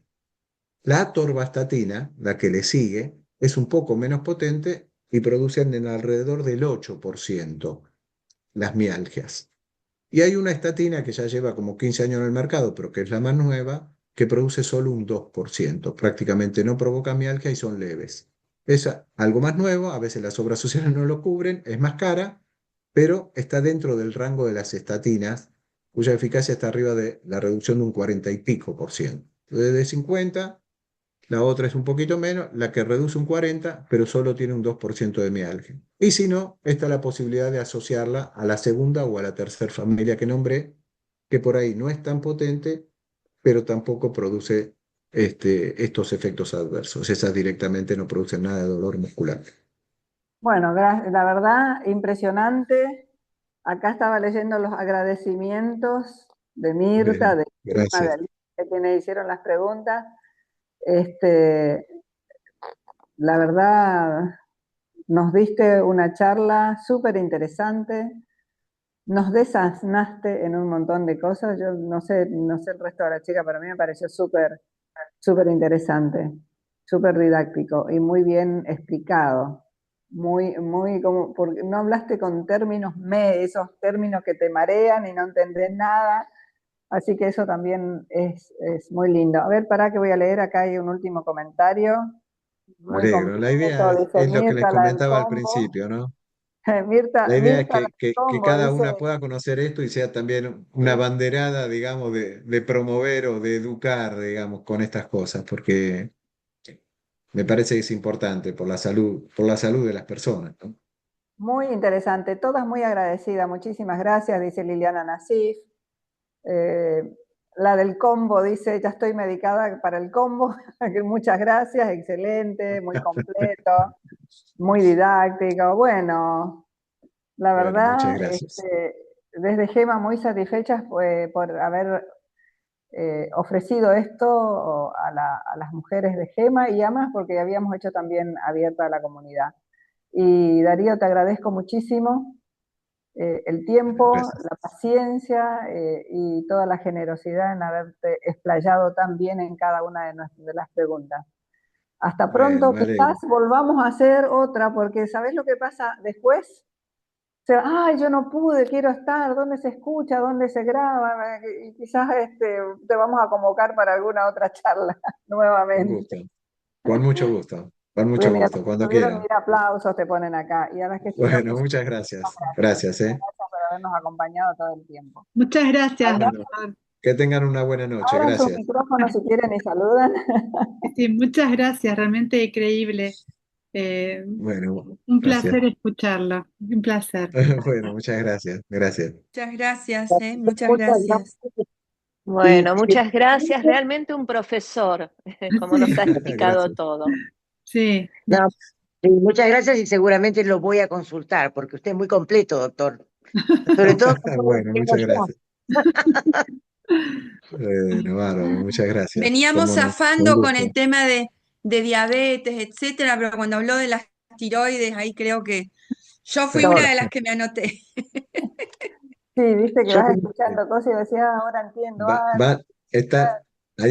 La atorvastatina, la que le sigue, es un poco menos potente y produce en alrededor del 8% las mialgias. Y hay una estatina que ya lleva como 15 años en el mercado, pero que es la más nueva, que produce solo un 2%. Prácticamente no provoca mialgia y son leves. Es algo más nuevo, a veces las obras sociales no lo cubren, es más cara, pero está dentro del rango de las estatinas, cuya eficacia está arriba de la reducción de un 40 y pico por ciento. De 50, la otra es un poquito menos, la que reduce un 40, pero solo tiene un 2% de mialgia. Y si no, está la posibilidad de asociarla a la segunda o a la tercera familia que nombré, que por ahí no es tan potente, pero tampoco produce estos efectos adversos. Esas directamente no producen nada de dolor muscular. Bueno, la verdad, impresionante. Acá estaba leyendo los agradecimientos de Mirta, Bueno, de Irma, de gracias. Alicia, quienes hicieron las preguntas. Este, la verdad, nos diste una charla súper interesante, nos desasnaste en un montón de cosas. Yo no sé el resto de la chica, pero a mí me pareció súper, súper interesante, súper didáctico y muy bien explicado. Muy, muy como, porque no hablaste con términos esos términos que te marean y no entendés nada. Así que eso también es muy lindo. A ver, para que voy a leer, acá hay un último comentario. Me Muy alegro. La idea completo, dice es lo que les Mirta, la del comentaba al combo. principio, ¿no? Mirta, La idea es Mirta, la que, del que combo, cada dice, una pueda conocer esto y sea también una banderada, digamos, de promover o de educar, digamos, con estas cosas, porque me parece que es importante por la salud de las personas, ¿no? muy interesante, todas muy agradecidas, muchísimas gracias, dice Liliana Nasif. Eh, la del combo dice, ya estoy medicada para el combo. Muchas gracias, excelente, muy completo, muy didáctico. Bueno, la Bueno, muchas verdad, gracias. desde Gema muy satisfechas por haber ofrecido esto a las mujeres de Gema y además porque habíamos hecho también abierta a la comunidad. Y Darío, te agradezco muchísimo el Bueno, tiempo, gracias. la paciencia y toda la generosidad en haberte explayado tan bien en cada una de las preguntas. Hasta Bueno, pronto, me quizás alegro. volvamos a hacer otra, porque ¿sabés lo que pasa después? O sea, ay, yo no pude, quiero estar, ¿dónde se escucha? ¿Dónde se graba? Y quizás te vamos a convocar para alguna otra charla Con nuevamente. gusto. Con mucho gusto. Con Porque mucho mira, gusto. si Cuando tuvieron, quieran. mira, aplausos te ponen acá. Y ahora es que si no, Bueno, muchas gracias. Gracias, ¿eh? gracias por habernos acompañado todo el tiempo. Muchas gracias, Ahora, Bueno, doctor. que tengan una buena noche. abran sus Gracias. micrófonos si quieren y saludan. Sí, muchas gracias, realmente increíble. Eh, Bueno, un gracias. placer escucharla, un placer. Bueno, muchas gracias. Gracias. Muchas gracias, muchas Muchas gracias. gracias. Bueno, muchas gracias. Realmente un profesor, como nos Sí, ha explicado Gracias. todo. sí. No, sí, muchas gracias y seguramente lo voy a consultar porque usted es muy completo, doctor. Sobre todo con todo lo que Bueno, tengo muchas yo. gracias. Bueno, bárbaro, muchas gracias. Veníamos Cómo no, un zafando con gusto. el tema de diabetes, etcétera, pero cuando habló de las tiroides, ahí creo que yo fui Doctor, una de las que me anoté. Sí, viste que yo vas tengo- escuchando cosas y decías, ahora entiendo, Va, ah, va, está,